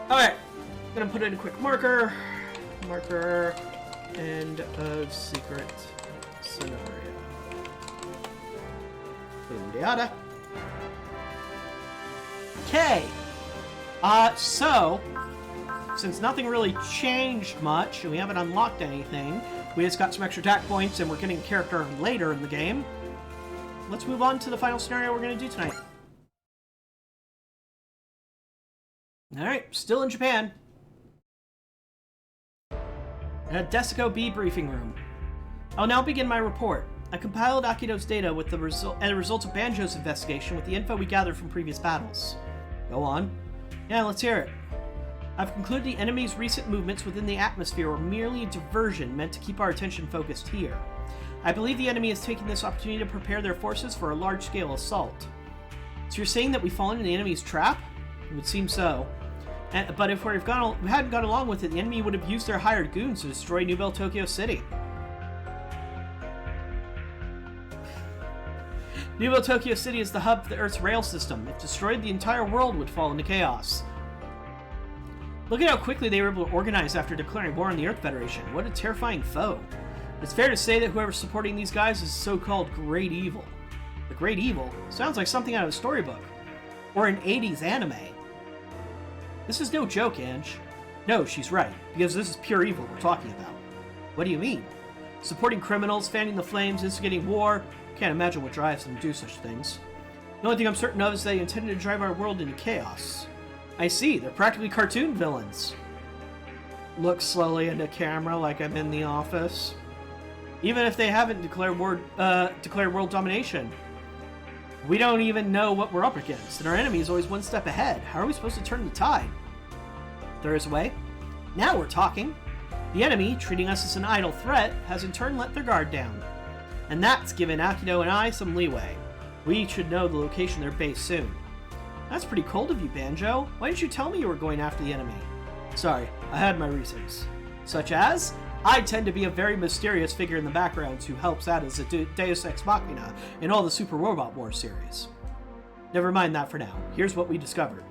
Okay, gonna put in a quick marker. Marker. End of secret scenario. Yada. Okay. So, since nothing really changed much, and we haven't unlocked anything, we just got some extra attack points, and we're getting a character later in the game. Let's move on to the final scenario we're going to do tonight. Alright, still in Japan. At Desico B briefing room. I'll now begin my report. I compiled Akito's data with the results of Banjo's investigation with the info we gathered from previous battles. Go on. Yeah, let's hear it. I've concluded the enemy's recent movements within the atmosphere were merely a diversion meant to keep our attention focused here. I believe the enemy is taking this opportunity to prepare their forces for a large-scale assault. So you're saying that we've fallen in the enemy's trap? It would seem so. But if we hadn't gone along with it, the enemy would have used their hired goons to destroy New Bell Tokyo City. New Bell Tokyo City is the hub of the Earth's rail system. If destroyed, the entire world would fall into chaos. Look at how quickly they were able to organize after declaring war on the Earth Federation. What a terrifying foe. It's fair to say that whoever's supporting these guys is so-called Great Evil. The Great Evil sounds like something out of a storybook. Or an 80s anime. This is no joke, Ange. No, she's right, because this is pure evil we're talking about. What do you mean? Supporting criminals, fanning the flames, instigating war. Can't imagine what drives them to do such things. The only thing I'm certain of is they intended to drive our world into chaos. I see, they're practically cartoon villains. Look slowly into camera like I'm in the office. Even if they haven't declared world domination, we don't even know what we're up against, and our enemy is always one step ahead. How are we supposed to turn the tide? There is a way. Now we're talking. The enemy, treating us as an idle threat, has in turn let their guard down. And that's given Akito and I some leeway. We should know the location of their base soon. That's pretty cold of you, Banjo. Why didn't you tell me you were going after the enemy? Sorry, I had my reasons. Such as? I tend to be a very mysterious figure in the background who helps out as a Deus Ex Machina in all the Super Robot Wars series. Never mind that for now. Here's what we discovered.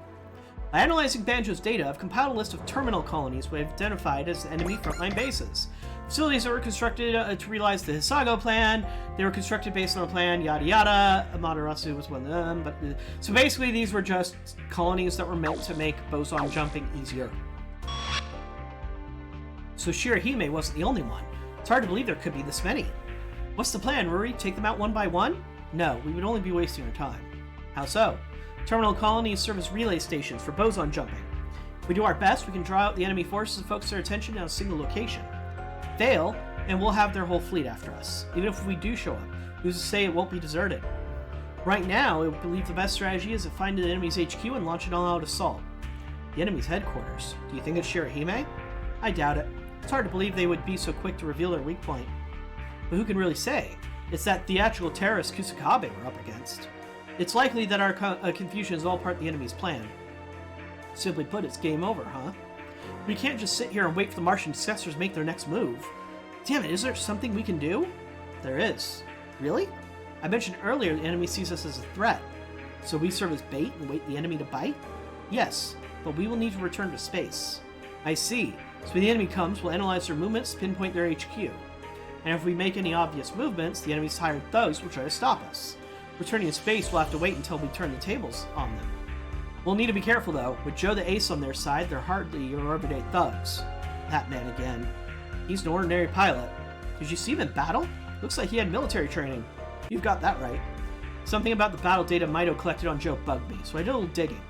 By analyzing Banjo's data, I've compiled a list of terminal colonies we've identified as enemy frontline bases. Facilities that were constructed to realize the Hisago plan. They were constructed based on a plan, yada yada. Amaterasu was one of them. So basically these were just colonies that were meant to make boson jumping easier. So Shirahime wasn't the only one. It's hard to believe there could be this many. What's the plan, Ruri? Take them out one by one? No, we would only be wasting our time. How so? Terminal colonies serve as relay stations for boson jumping. If we do our best, we can draw out the enemy forces and focus their attention on a single location. Fail, and we'll have their whole fleet after us. Even if we do show up, who's to say it won't be deserted? Right now, I believe the best strategy is to find the enemy's HQ and launch an all-out assault. The enemy's headquarters. Do you think it's Shirahime? I doubt it. It's hard to believe they would be so quick to reveal their weak point. But who can really say? It's that theatrical terrorist Kusakabe we're up against. It's likely that our confusion is all part of the enemy's plan. Simply put, it's game over, huh? We can't just sit here and wait for the Martian successors to make their next move. Damn it, is there something we can do? There is. Really? I mentioned earlier the enemy sees us as a threat. So we serve as bait and wait the enemy to bite? Yes, but we will need to return to space. I see. So when the enemy comes, we'll analyze their movements, pinpoint their HQ. And if we make any obvious movements, the enemy's hired thugs will try to stop us. Returning to space, we'll have to wait until we turn the tables on them. We'll need to be careful though. With Joe the Ace on their side, they're hardly your everyday thugs. That man again. He's an ordinary pilot. Did you see him in battle? Looks like he had military training. You've got that right. Something about the battle data Mito collected on Joe bugged me, so I did a little digging.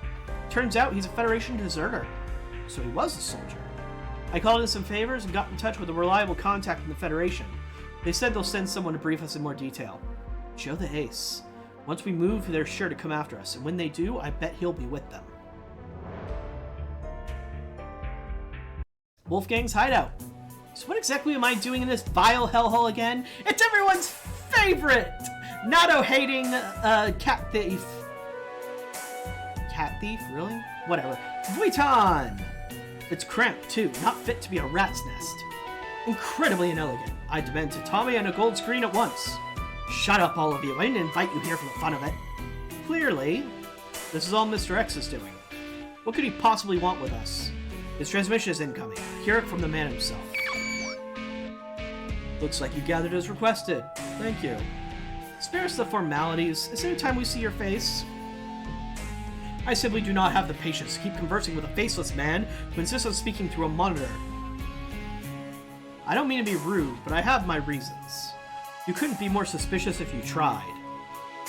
Turns out he's a Federation deserter. So he was a soldier. I called in some favors and got in touch with a reliable contact in the Federation. They said they'll send someone to brief us in more detail. Joe the Ace. Once we move, they're sure to come after us, and when they do, I bet he'll be with them. Wolfgang's hideout. So what exactly am I doing in this vile hellhole again? It's everyone's favorite! Nato-hating, cat thief. Cat thief? Really? Whatever. Vuitton! It's cramped, too. Not fit to be a rat's nest. Incredibly inelegant. I demand tatami and a gold screen at once. Shut up, all of you. I didn't invite you here for the fun of it. Clearly, this is all Mr. X is doing. What could he possibly want with us? His transmission is incoming. Hear it from the man himself. Looks like you gathered as requested. Thank you. Spare us the formalities. Is there a time we see your face? I simply do not have the patience to keep conversing with a faceless man who insists on speaking through a monitor. I don't mean to be rude, but I have my reasons. You couldn't be more suspicious if you tried.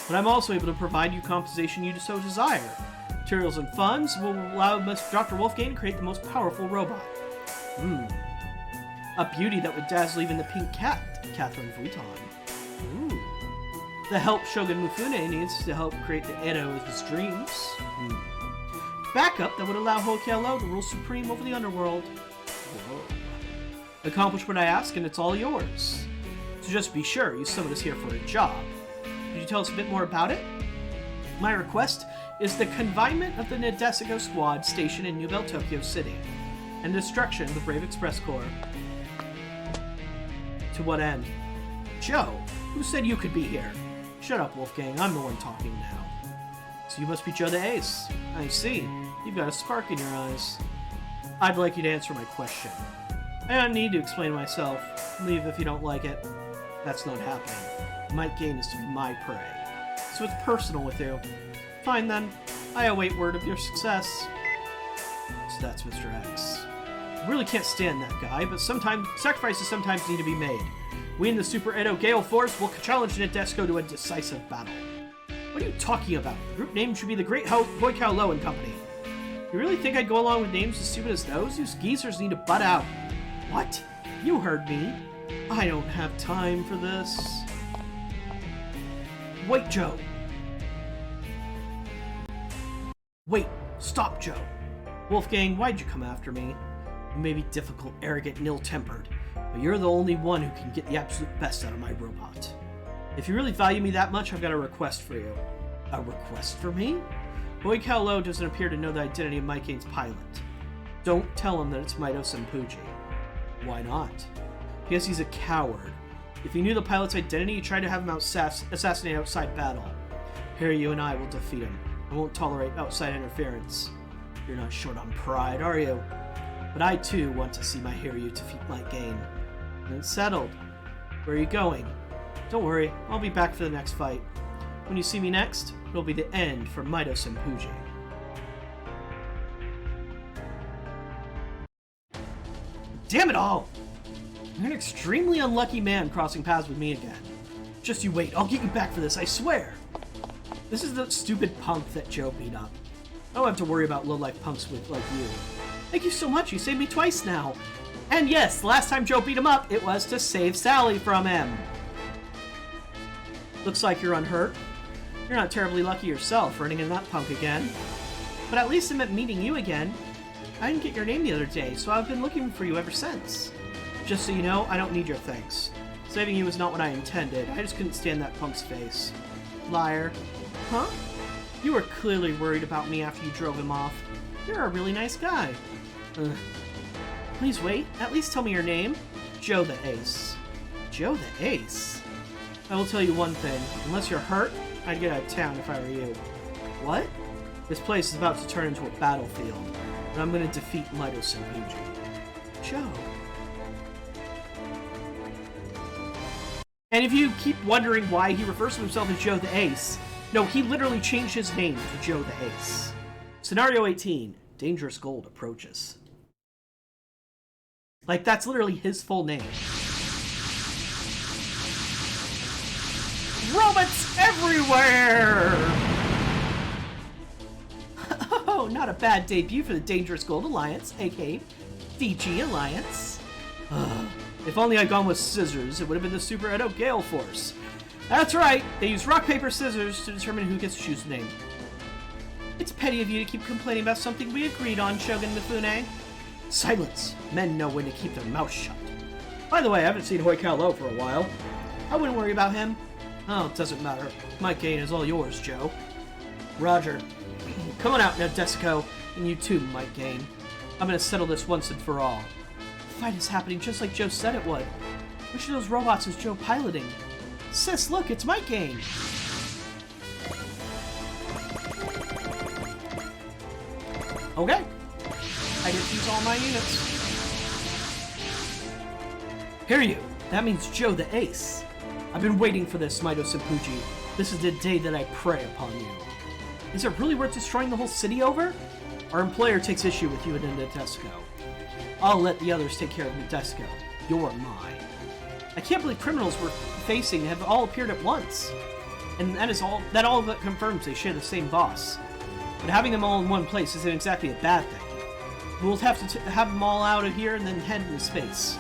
But I'm also able to provide you compensation you so desire. Materials and funds will allow Dr. Wolfgang to create the most powerful robot. A beauty that would dazzle even the pink cat, Catherine Vuitton. The help Shogun Mifune needs to help create the Edo of his dreams. Backup that would allow Hoikyo to rule supreme over the underworld. Whoa. Accomplish what I ask and it's all yours. So just be sure you summoned us here for a job. Could you tell us a bit more about it? My request is the confinement of the Nadesico Squad stationed in New Bell, Tokyo City, and destruction of the Brave Express Corps. To what end? Joe, who said you could be here? Shut up, Wolfgang, I'm the one talking now. So you must be Joe the Ace. I see. You've got a spark in your eyes. I'd like you to answer my question. I don't need to explain myself. Leave if you don't like it. That's not happening. Mike Gain is to be my prey. So it's personal with you. Fine then. I await word of your success. So that's Mr. X. I really can't stand that guy, but sometimes sacrifices sometimes need to be made. We in the Super Edo Gale Force will challenge Nadesico to a decisive battle. What are you talking about? The group name should be the Great Hoikyo Low and Company. You really think I'd go along with names as stupid as those? You geezers need to butt out. What? You heard me. I don't have time for this. Wait, Joe. Wait, stop, Joe. Wolfgang, why'd you come after me? You may be difficult, arrogant, and ill-tempered, but you're the only one who can get the absolute best out of my robot. If you really value me that much, I've got a request for you. A request for me? Hoikyo Low doesn't appear to know the identity of Mike Gain's pilot. Don't tell him that it's Maito Senpuji. Why not? Because he's a coward. If he knew the pilot's identity, he'd try to have him assassinate outside battle. Here, you and I will defeat him. I won't tolerate outside interference. You're not short on pride, are you? But I, too, want to see my Hiryu defeat Mike Gain. And it's settled. Where are you going? Don't worry, I'll be back for the next fight. When you see me next, it'll be the end for Maito Senpuji. Damn it all! You're an extremely unlucky man crossing paths with me again. Just you wait, I'll get you back for this, I swear! This is the stupid punk that Joe beat up. I don't have to worry about low-life punks like you. Thank you so much, you saved me twice now! And yes, the last time Joe beat him up, it was to save Sally from him! Looks like you're unhurt. You're not terribly lucky yourself, running into that punk again. But at least I meant meeting you again. I didn't get your name the other day, so I've been looking for you ever since. Just so you know, I don't need your thanks. Saving you was not what I intended. I just couldn't stand that punk's face. Liar. Huh? You were clearly worried about me after you drove him off. You're a really nice guy. Please wait. At least tell me your name. Joe the Ace. Joe the Ace? I will tell you one thing. Unless you're hurt, I'd get out of town if I were you. What? This place is about to turn into a battlefield, and I'm going to defeat Maito Senpuji. Joe. And if you keep wondering why he refers to himself as Joe the Ace, no, he literally changed his name to Joe the Ace. Scenario 18. Dangerous Gold approaches. Like, that's literally his full name. Robots everywhere! Oh, not a bad debut for the Dangerous Gold Alliance, aka DG Alliance. If only I'd gone with scissors, it would have been the Super Edo Gale Force. That's right, they use rock, paper, scissors to determine who gets to choose the name. It's petty of you to keep complaining about something we agreed on, Shogun Mifune. Silence! Men know when to keep their mouths shut. By the way, I haven't seen Hoikyo Low for a while. I wouldn't worry about him. Oh, it doesn't matter. Mike Gain is all yours, Joe. Roger. Come on out, Nadesico, and you too, Mike Gain. I'm gonna settle this once and for all. The fight is happening just like Joe said it would. Which of those robots is Joe piloting? Sis, look, it's Mike Gain! Okay. I get to use all my units. Hear you. That means Joe the Ace. I've been waiting for this, Maito Senpuji. This is the day that I prey upon you. Is it really worth destroying the whole city over? Our employer takes issue with you and Nadesico. I'll let the others take care of Nadesico. You're mine. I can't believe criminals we're facing have all appeared at once. And that all but confirms they share the same boss. But having them all in one place isn't exactly a bad thing. We'll have to have them all out of here and then head into space.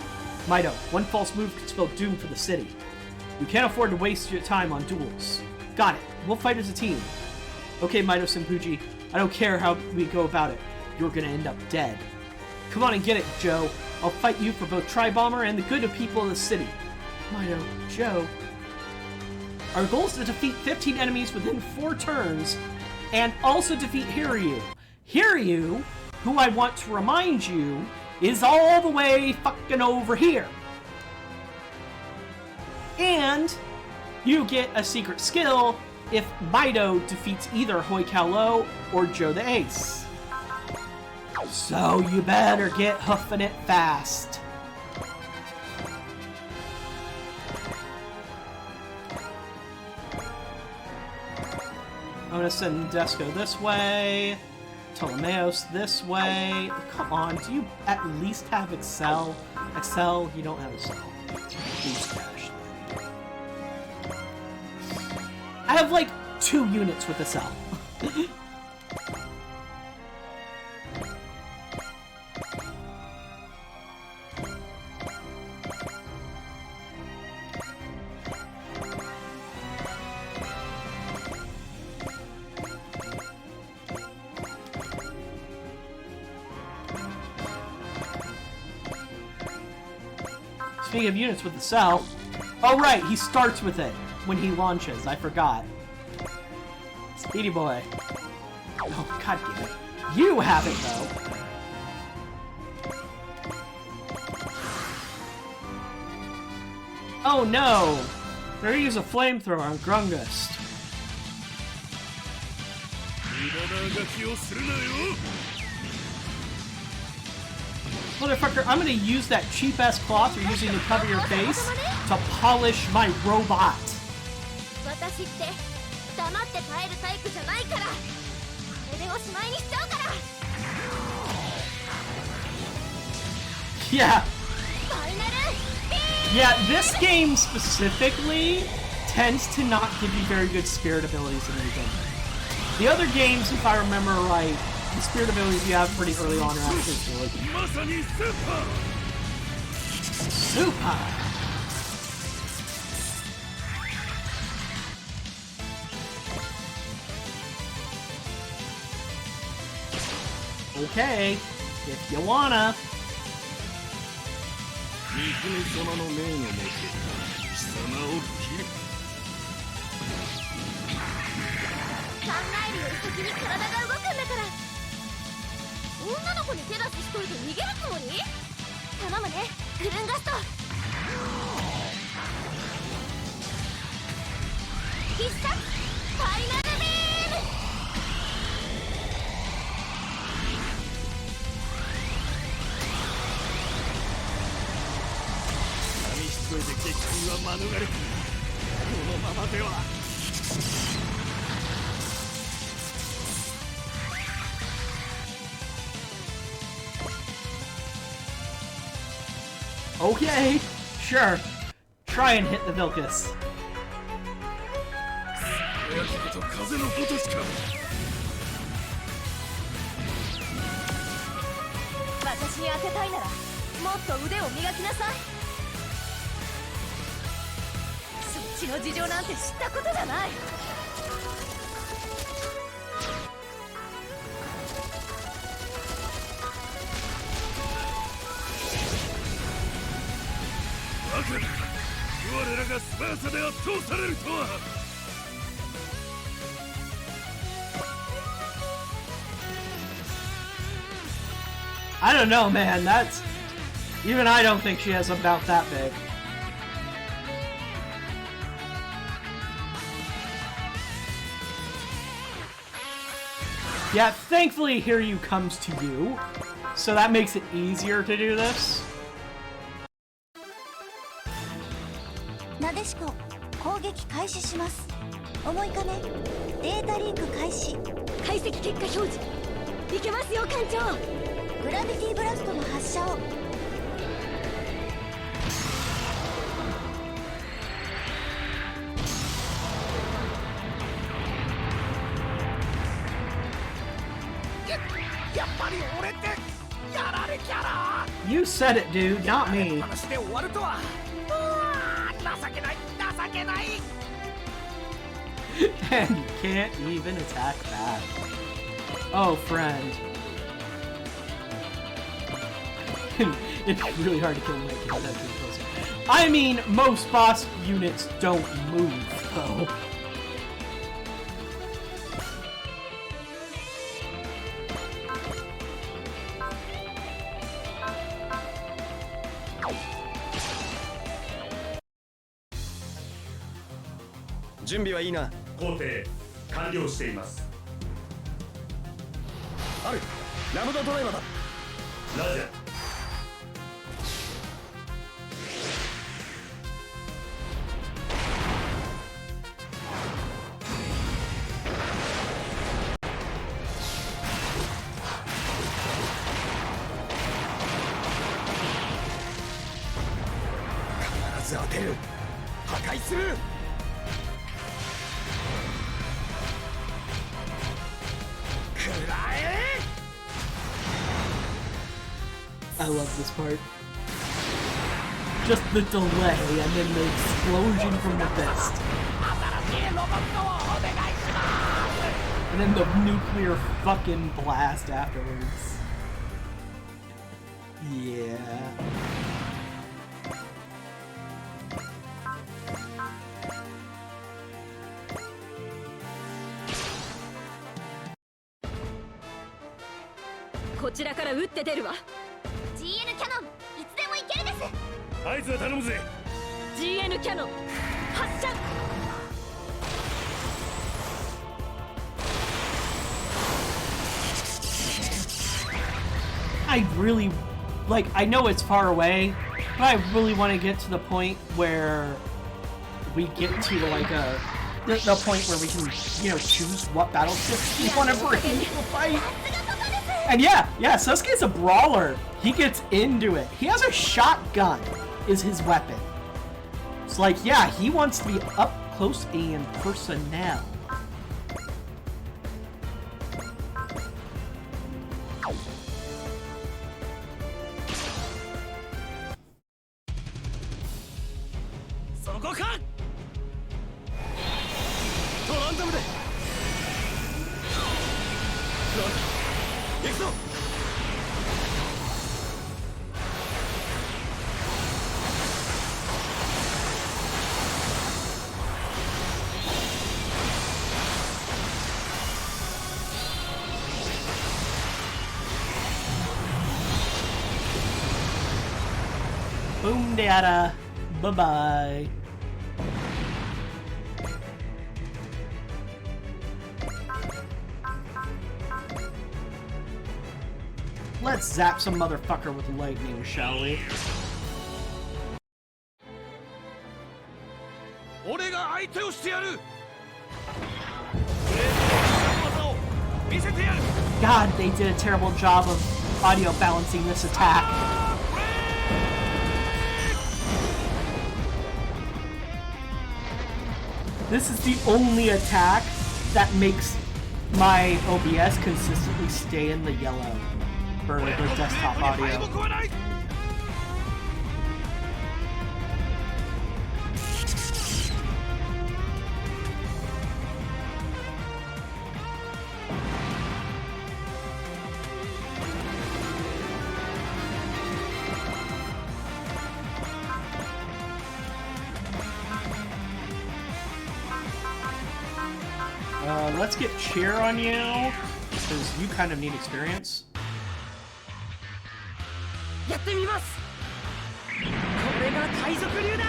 Maito, one false move could spell doom for the city. You can't afford to waste your time on duels. Got it. We'll fight as a team. Okay, Maito Senpuji. I don't care how we go about it. You're gonna end up dead. Come on and get it, Joe. I'll fight you for both Tri-Bomber and the good of people in the city. Maito, Joe. Our goal is to defeat 15 enemies within 4 turns and also defeat Hiryu. Hiryu, who I want to remind you, is all the way fucking over here. And you get a secret skill if Maito defeats either Hoi Kao Lo or Joe the Ace. So you better get hoofing it fast. I'm gonna send Nadesico this way, Ptolemaeus this way. Come on, do you at least have Excel? Excel, you don't have Excel. Boost Dash. I have like 2 units with Excel. Speaking of units with the cell, oh right, he starts with it when he launches. I forgot. Speedy boy. Oh god damn it! You have it though. Oh no! They're gonna use a flamethrower on Grungust. Motherfucker, I'm gonna use that cheap-ass cloth you're using to cover your face to polish my robot. Yeah. Yeah, this game specifically tends to not give you very good spirit abilities in anything. The other games, if I remember right, the spirit abilities you have pretty early on are actually good. Super! Okay, if you wanna. Okay, sure. Try and hit the Vilcus. I don't know, man. That's... Even I don't think she has about that big. Yeah, thankfully Hiryu comes to you. So that makes it easier to do this. なでしこ、攻撃開始します。重いかね、データリンク開始。解析結果表示。いけますよ艦長。グラビティブラストの発射を。やっぱり俺ってやられキャラ。 You said it, dude, not me. 話で終わるとは。情けない情けない。 And you can't even attack back. Oh, friend. It's really hard to kill him. I mean, most boss units don't move, though. 준biはいいな。工程完了しています。ある。ラムダドライバーだ。ラジャー。必ず当てる。破壊する。 I love this part. Just the delay and then the explosion from the fist. And then the nuclear fucking blast afterwards. Yeah. GN キャノン、いつでもいけるです。あいつは頼むぜ。 GN キャノン、発射。 I really, like, I know it's far away, but I really want to get to the point where we get to, like, the point where we can, you know, choose what battleships we want to bring to a fight. And yeah, Sasuke's a brawler. He gets into it. He has a shotgun, is his weapon. It's like, yeah, he wants to be up close and personnel. Boom data. Bye-bye. Let's zap some motherfucker with lightning, shall we? 俺が相手をしてやる。 God, they did a terrible job of audio balancing this attack. This is the only attack that makes my OBS consistently stay in the yellow for the desktop audio. Let's get cheer on you, because you kind of need experience. やってみます。これが海賊流だ。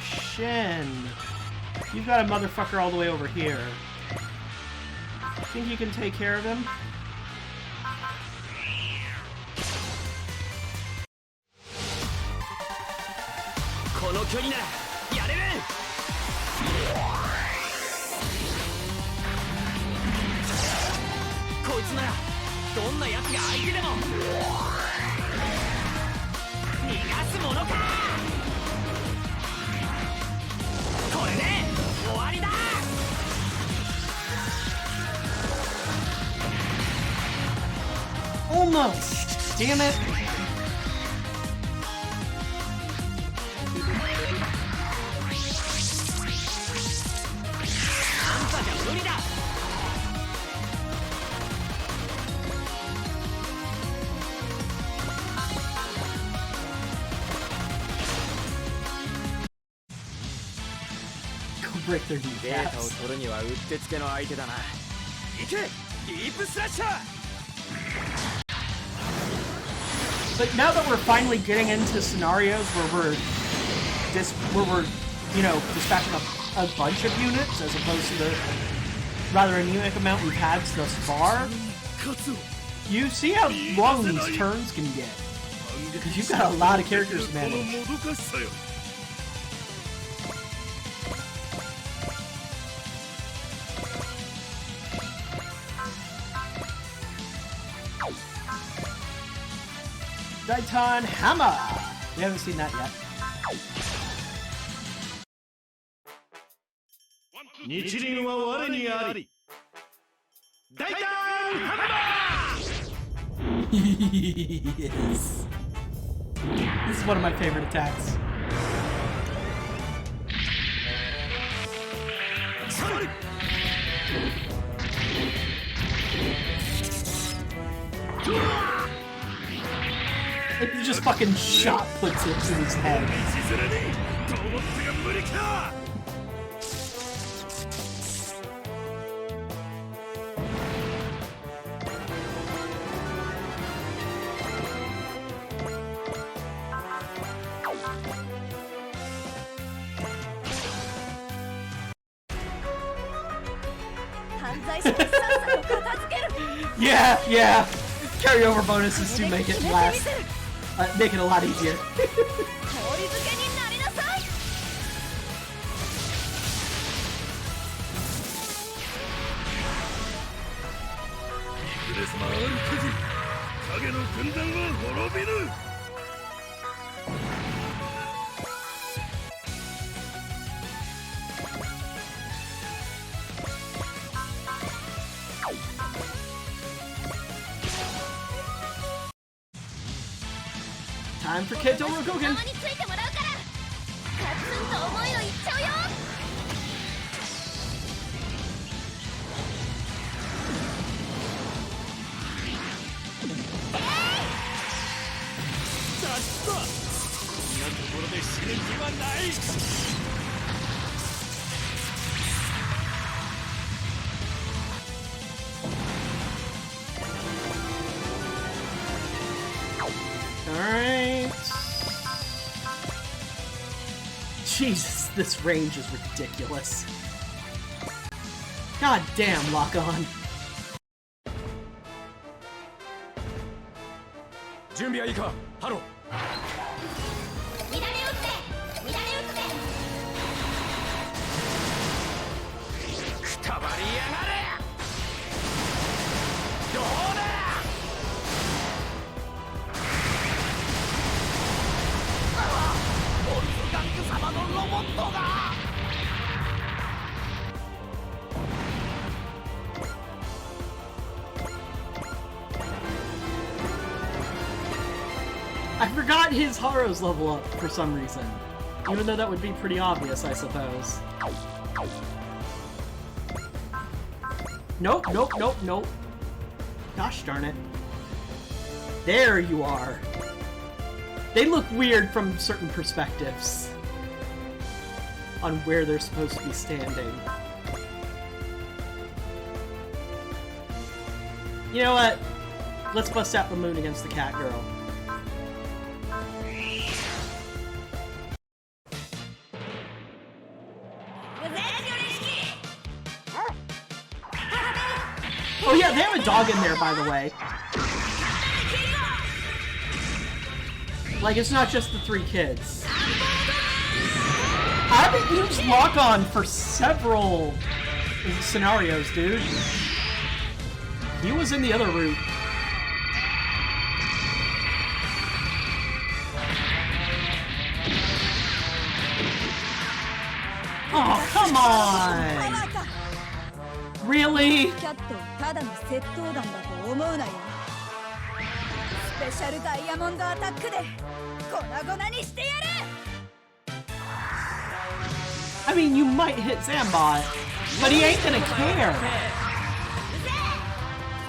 Shin. You've got a motherfucker all the way over here. Think you can take care of him? Almost! Damn it! Go break their データを kneecaps. 取るにはうってつけの相手だな。行けディープスラッシャー。 But now that we're finally getting into scenarios where we're you know, dispatching a bunch of units as opposed to the rather anemic amount we've had thus far, you see how long these turns can get. Because you've got a lot of characters to manage. Daitan Hammer! We haven't seen that yet. 日輪は我にあり。大胆ハンマー Yes. This is one of my favorite attacks. Like you just fucking shot puts it to his head. しずるにと思ってが無理か Yeah, yeah. Carryover bonuses do make it last. Make it a lot easier. レスマあるくじ影の軍団は滅びぬ Time for Kento Rokogen. についてもらうからカツンと思いを言っちゃうよ Alright. Jesus, this range is ridiculous. God damn, lock on. 準備はいいかハロー。乱れ打って乱れ打ってくたばりやがれ。どうだ。ボルトガンク様のロボットが。 I forgot his Haro's level up for some reason. Even though that would be pretty obvious, I suppose. Nope, nope, nope, nope. Gosh darn it. There you are. They look weird from certain perspectives on where they're supposed to be standing. You know what? Let's bust out the moon against the cat girl. Oh yeah, they have a dog in there, by the way. Like, it's not just the 3 kids. I haven't used lock-on for several scenarios, dude. He was in the other route. Oh, come on! Really? キャットをただの窃盗団だと思うなよ。スペシャルダイヤモンドアタックで粉々にしてやる。 I mean, you might hit Zambot, but he ain't gonna care.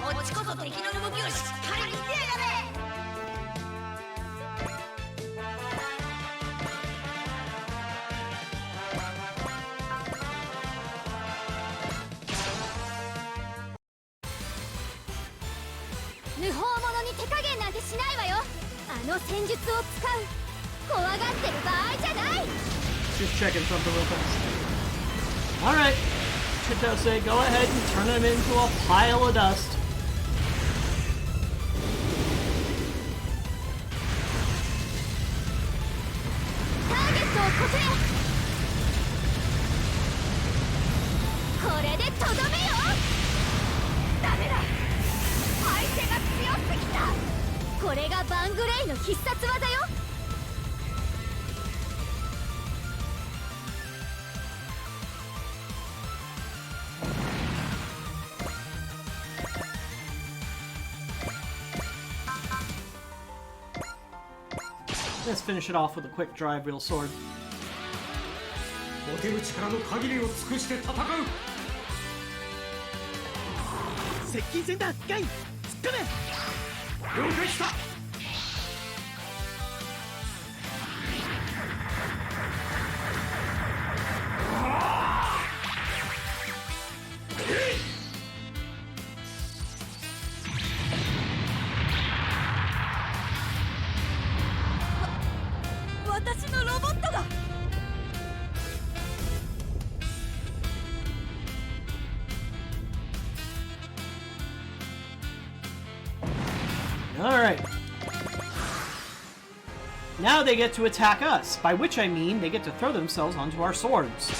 こっちこそ敵の動きをしっかり見てやがれ。無法者に手加減なんてしないわよ。あの戦術を使う。怖がってる場合じゃない。 Just checking something real fast. Alright. Chitose, go ahead and turn him into a pile of dust. Target を固定。これでとどめよ。ダメだ。相手が強すぎた。これがバングレイの必殺技よ。 Let's finish it off with a quick drive wheel sword. 持てる力の限りを尽くして戦う。接近戦だガイ突っ込め。了解した。 私のロボットが。 Alright. Now they get to attack us, by which I mean they get to throw themselves onto our swords.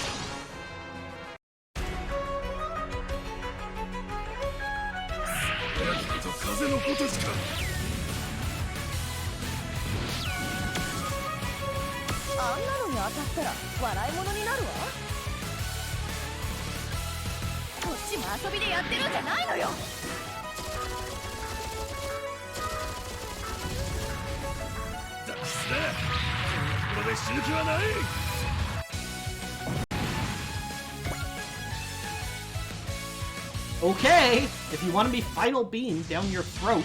Okay, if you want to be final beamed down your throat.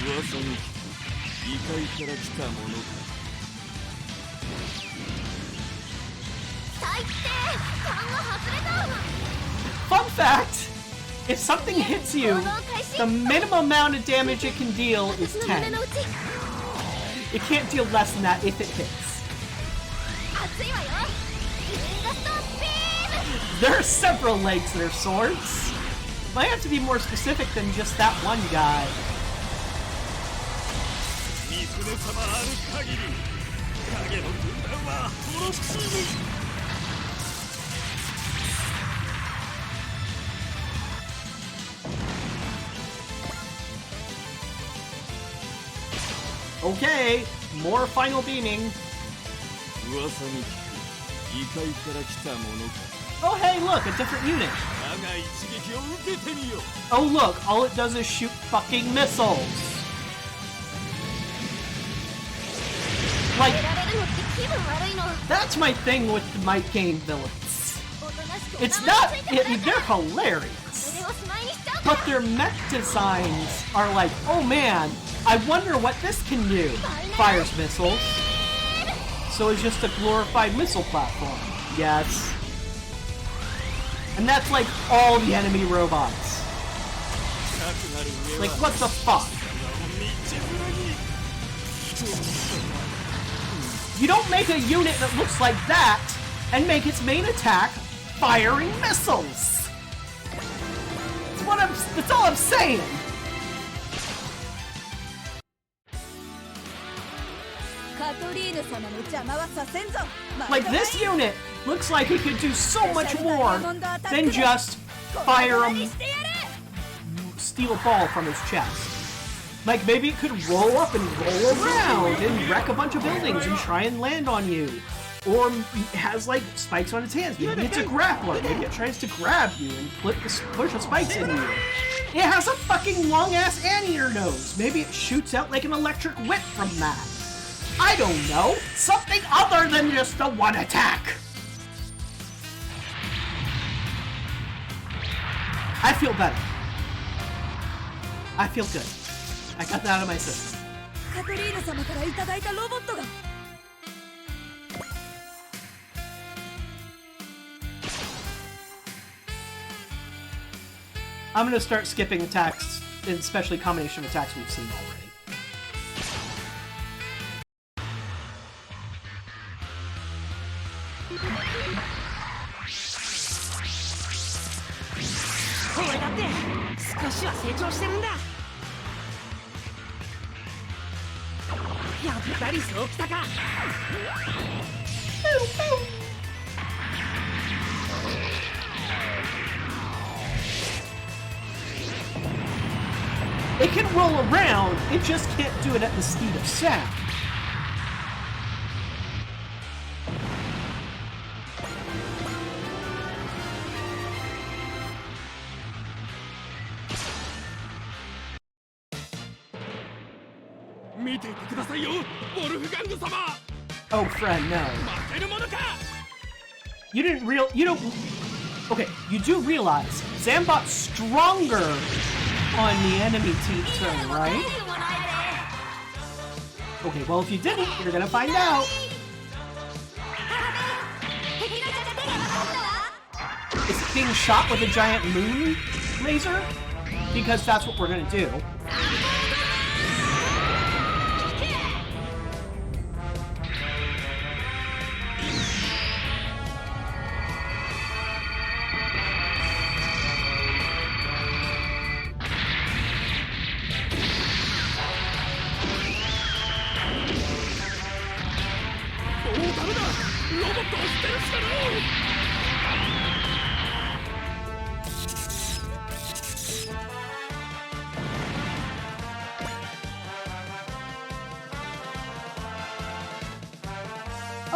噂に異界から来たものか。 Fun fact! If something hits you, the minimum amount of damage it can deal is 10. It can't deal less than that if it hits. There are several legs to their swords. Might have to be more specific than just that one guy. 見つめさまある限り影の軍団は滅びぬ。 Okay, more final beaming. 噂に聞く異界から来たものか。 Oh hey, look, a different unit. 我が一撃を受けてみよ。 Oh look, all it does is shoot fucking missiles. Like, that's my thing with the Might Gain villains. It's not, they're hilarious. But their mech designs are like, oh man, I wonder what this can do. Fires missiles. So it's just a glorified missile platform. Yes. And that's like all the enemy robots. Like, what the fuck? You don't make a unit that looks like that and make its main attack firing missiles. That's all I'm saying. Like, this unit looks like it could do so much more than just fire a steel ball from his chest. Like, maybe it could roll up and roll around and wreck a bunch of buildings and try and land on you. Or it has, like, spikes on its hands. Maybe it's a grappler. Maybe it tries to grab you and push the spikes into you. It has a fucking long-ass anteater nose. Maybe it shoots out like an electric whip from that. I don't know. Something other than just the one attack. I feel better. I feel good. I got that out of my system. I'm gonna start skipping attacks, especially combination of attacks we've seen already. It can roll around, it just can't do it at the speed of sound. Oh, friend, no. You don't... Okay, you do realize Zambot's stronger on the enemy team, right? Okay, well, if you didn't, you're gonna find out. Is it being shot with a giant moon laser? Because that's what we're gonna do.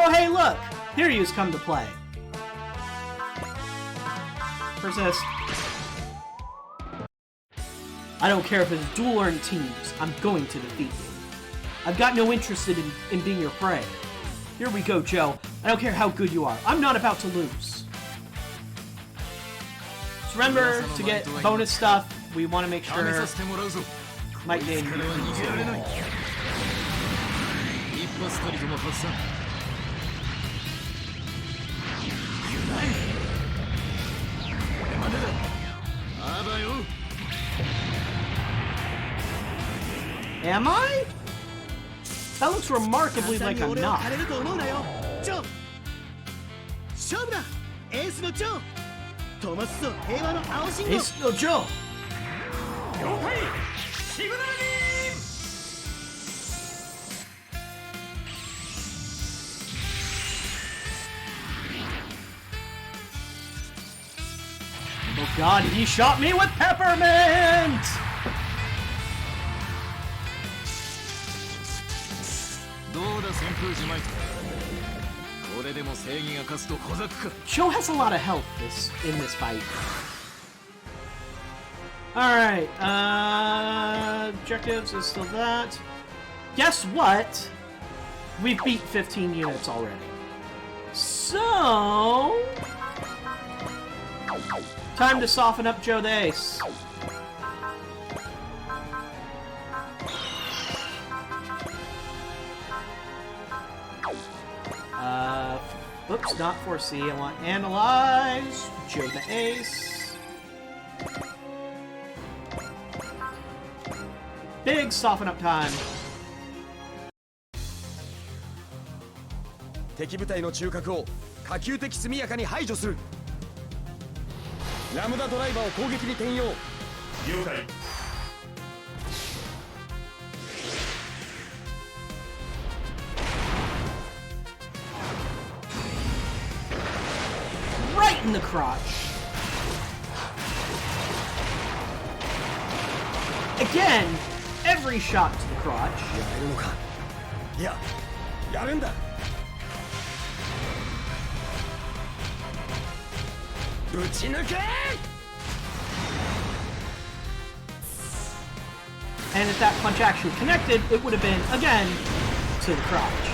Oh, hey, look! Hiryu's come to play. Persist. I don't care if it's duel or in teams. I'm going to defeat you. I've got no interest in being your prey. Here we go, Joe. I don't care how good you are. I'm not about to lose. So remember, to get bonus stuff, we want to make sure Might gain. Am I? That looks remarkably like I'm not. Ace no Joe! Oh god, he shot me with peppermint! Joe has a lot of health in this fight. Alright, objectives is still that. Guess what? We've beat 15 units already. So... time to soften up Joe the Ace. Oops, not foresee. I want analyze. Joe the Ace. Big soften up time. 敵部隊の中核を可及的速やかに排除する。ラムダドライバーを攻撃に転用。了解。 Right in the crotch. Again, every shot to the crotch. やるのか。いや、やるんだ。ぶち抜け。 And if that punch actually connected, it would have been, again, to the crotch.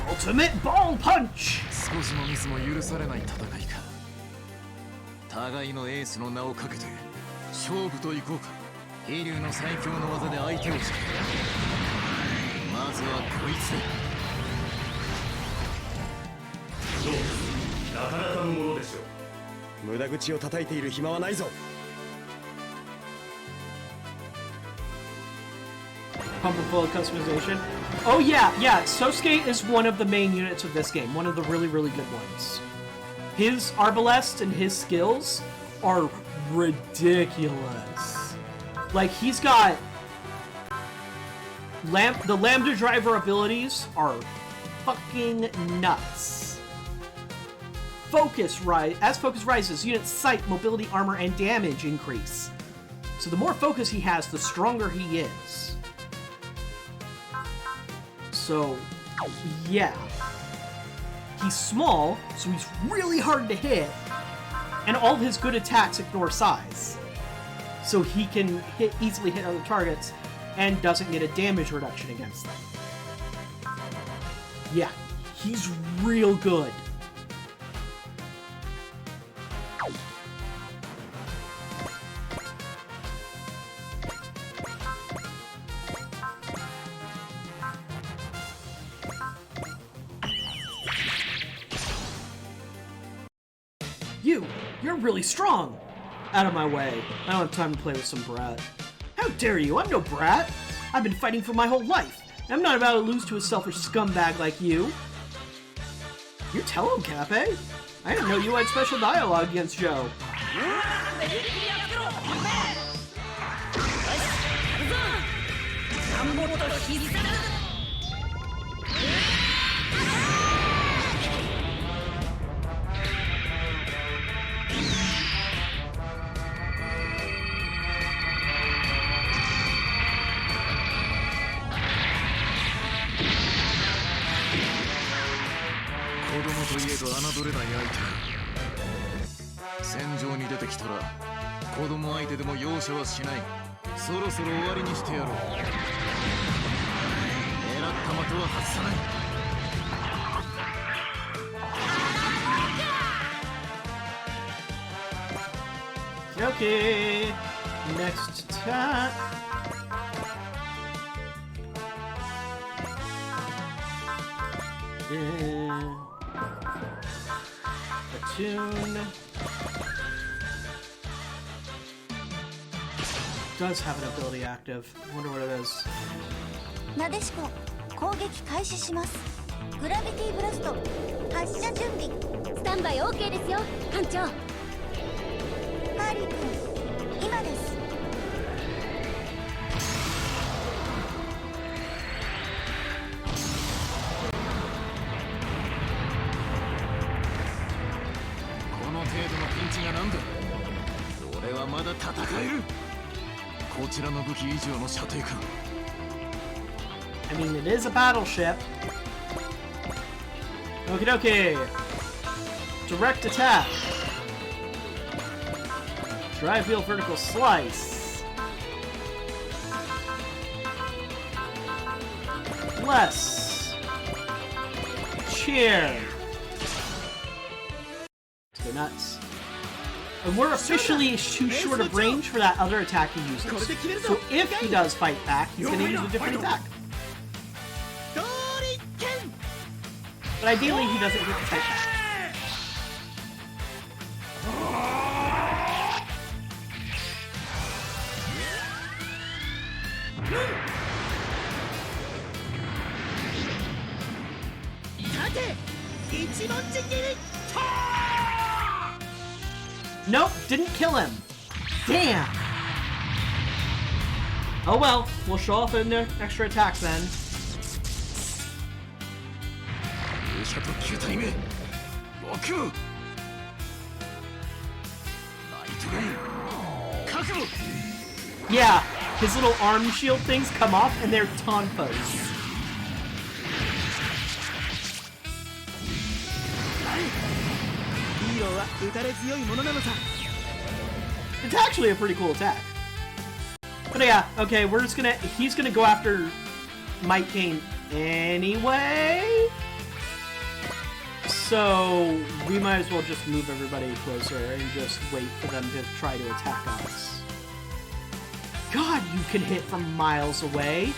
Ultimate Ball Punch! 少しのミスも許されない戦いか。互いのエースの名をかけて勝負といこうか。飛竜の最強の技で相手を仕掛ける。まずはこいつ。どうなかなかのものでしょう。無駄口を叩いている暇はないぞ。 Pump and full customization. Oh yeah, yeah, Sosuke is one of the main units of this game. One of the really, really good ones. His Arbalest and his skills are ridiculous. Like, he's got... the Lambda Driver abilities are fucking nuts. As focus rises, unit sight, mobility, armor, and damage increase. So the more focus he has, the stronger he is. So, yeah. He's small, so he's really hard to hit, and all of his good attacks ignore size. So he can easily hit other targets and doesn't get a damage reduction against them. Yeah, he's real good. You're really strong! Out of my way. I don't have time to play with some brat. How dare you? I'm no brat! I've been fighting for my whole life, and I'm not about to lose to a selfish scumbag like you. You tell him, Cappe. I didn't know you had special dialogue against Joe. To いえど侮れない相手。戦場に出てきたら子供相手でも容赦はしない。そろそろ終わりにしてやろう。狙った的は外さない。 Okay, next attack. Attune. Does have an ability active. I wonder what it is. なでしこ攻撃開始します。グラビティブラスト発射準備。スタンバイ OK ですよ艦長。カーリー君今です。この程度のピンチがなんだ。俺はまだ戦える。こちらの武器以上の射程か。 I mean, it is a battleship. Okie dokie. Direct attack. Drive wheel vertical slice. Bless. Cheer. Let's go nuts. And we're officially too short of range for that other attack he uses. So if he does fight back, he's going to use a different attack. But ideally, he doesn't get to fight back. Nope, didn't kill him. Damn. Oh well, we'll show off an extra attack then. 勇者特級体目僕をナイトガン覚悟 Yeah, his little arm shield things come off and they're tonfas. It's actually a pretty cool attack. But yeah, okay, he's gonna go after Might Kane anyway. So we might as well just move everybody closer and just wait for them to try to attack us. God, you can hit from miles away.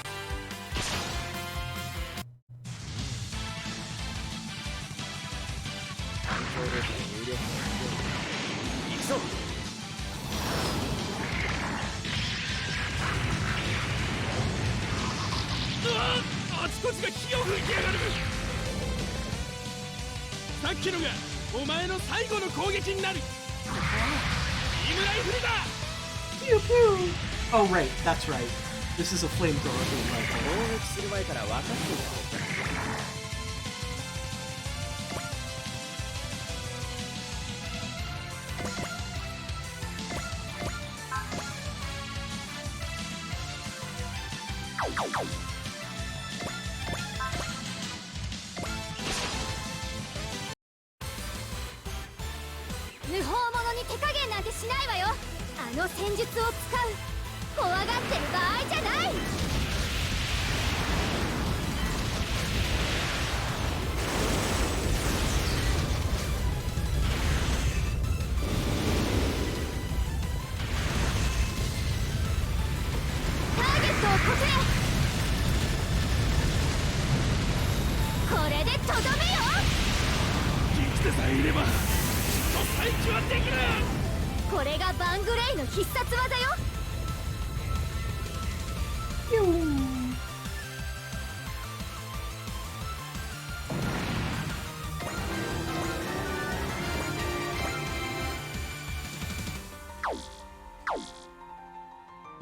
Pew pew! Oh right, that's right. This is a flamethrower beam rifle.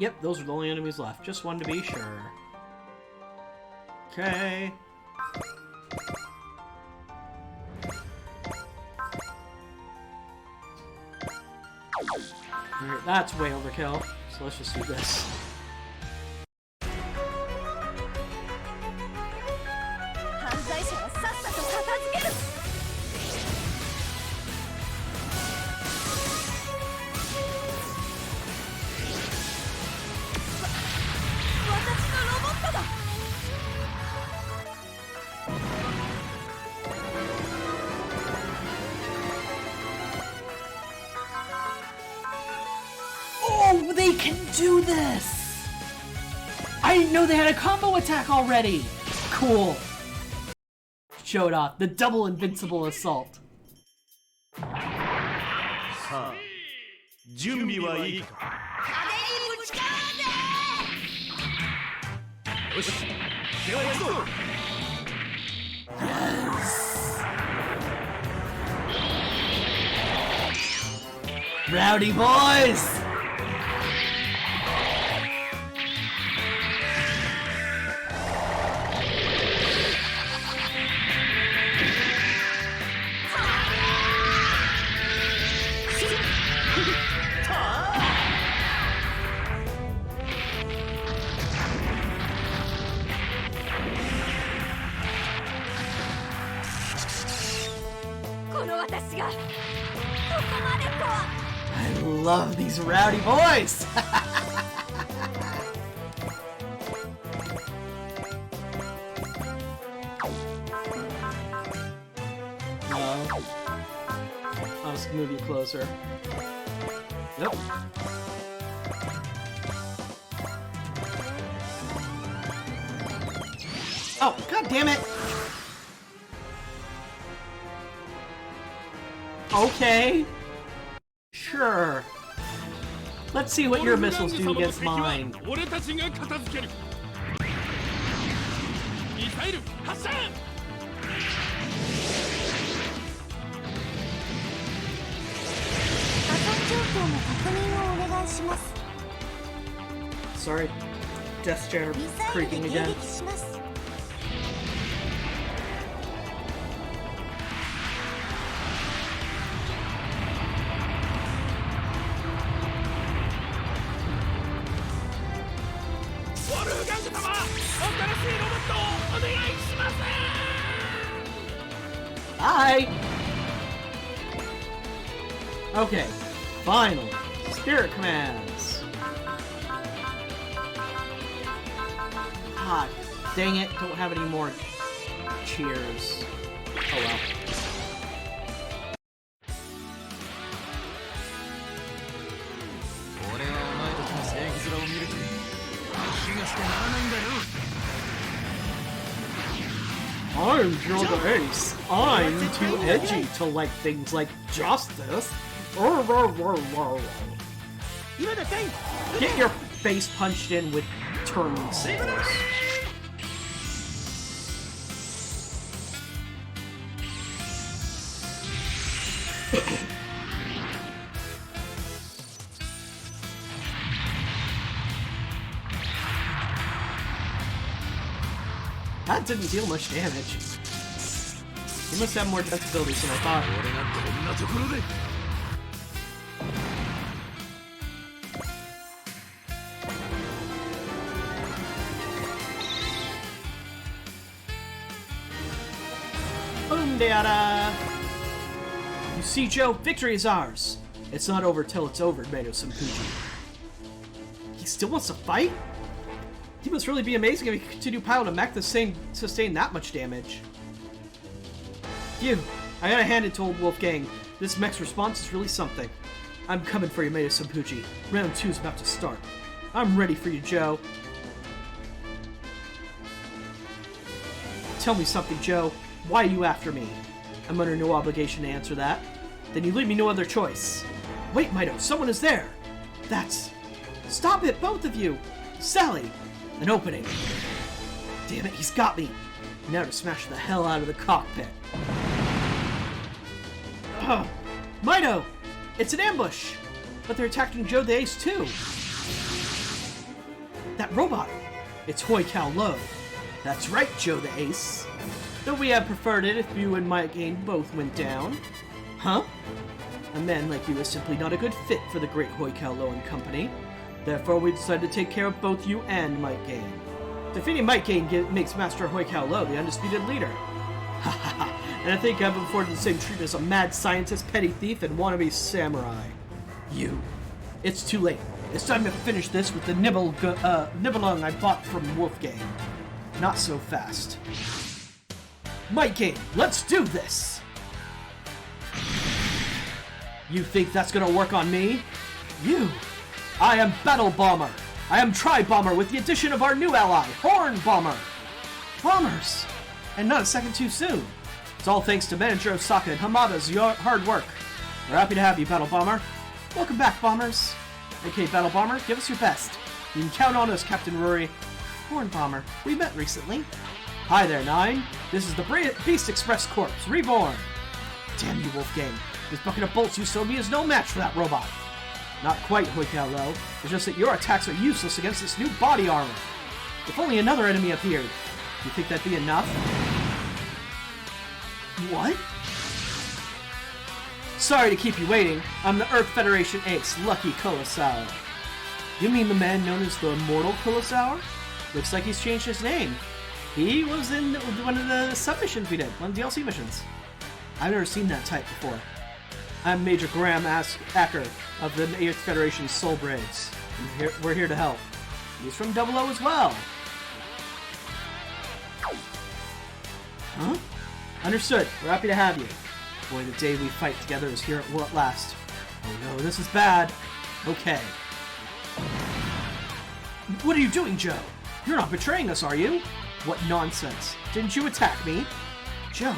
Yep, those are the only enemies left. Just one to be sure. Okay. Alright, that's way overkill. So let's just do this. Oh, they can do this! I didn't know they had a combo attack already! Cool. Showed off the double invincible assault. さあ準備はいいかよしでは行くぞ Rowdy boys! I love these rowdy boys! No. I'll just move you closer. Yep. Oh, god damn it! Okay. Sure. Let's see what your missiles do against mine. 況の確認をお願いします。 Sorry, desk chair ミサイルで creaking 迎 again. 撃します。 ウォルフガング様、新しいロボットをお願いします。 Hi! Okay, finally. Spirit commands. Ah, dang it, don't have any more cheers. Oh well. 俺はお前たちの正義面を見ると気がしてならないんだよ。 I'm Joe the Ace. I'm too edgy to like things like justice. Get your face punched in with turn signals. That didn't deal much damage. He must have more defense abilities than I thought. 俺がこんなところで Boom, Deada! You see, Joe, victory is ours. It's not over till it's over, Mato Senpuji. He still wants to fight? He must really be amazing if he could continue pilot a mech to sustain that much damage. Phew, I gotta hand it to old Wolfgang. This mech's response is really something. I'm coming for you, Mato Senpuji. Round 2 is about to start. I'm ready for you, Joe. Tell me something, Joe. Why are you after me? I'm under no obligation to answer that. Then you leave me no other choice. Wait, Maito, someone is there! That's... Stop it, both of you! Sally! An opening. Damn it, he's got me! Now to smash the hell out of the cockpit. Ugh. Maito! It's an ambush! But they're attacking Joe the Ace too! That robot! It's Hoi Kao Lo. That's right, Joe the Ace. Though we had preferred it if you and Mike Gain both went down. Huh? A man like you is simply not a good fit for the great Hoi Kao Lo and company. Therefore, we decided to take care of both you and Mike Gain. Defeating Mike Gain makes Master Hoi Kao Lo the undisputed leader. Ha ha ha! And I think I've afforded the same treatment as a mad scientist, petty thief, and wannabe samurai. You. It's too late. It's time to finish this with the Nibelung I bought from Wolfgang. Not so fast. Mike Gain, let's do this! You think that's gonna work on me? You! I am Battle Bomber! I am Tri-Bomber with the addition of our new ally, Horn Bomber! Bombers! And not a second too soon. It's all thanks to Manager Osaka and Hamada's hard work. We're happy to have you, Battle Bomber. Welcome back, Bombers. Okay, Battle Bomber, give us your best. You can count on us, Captain Rory. Horn Bomber, we met recently. Hi there, Nine. This is the Beast Express Corps, reborn. Damn you, Wolfgang. This bucket of bolts you sold me is no match for that robot. Not quite, Hoi Kao Lo. It's just that your attacks are useless against this new body armor. If only another enemy appeared. You think that'd be enough? What? Sorry to keep you waiting. I'm the Earth Federation ace, Lucky Kurosawa. You mean the man known as the Immortal Kurosawa? Looks like he's changed his name. He was in one of the submissions we did, one of the DLC missions. I've never seen that type before. I'm Major Graham Acker of the Earth Federation Soul Braids. We're here to help. He's from Double O as well. Huh? Understood. We're happy to have you. Boy, the day we fight together is here at last. Oh no, this is bad. Okay. What are you doing, Joe? You're not betraying us, are you? What nonsense. Didn't you attack me? Joe,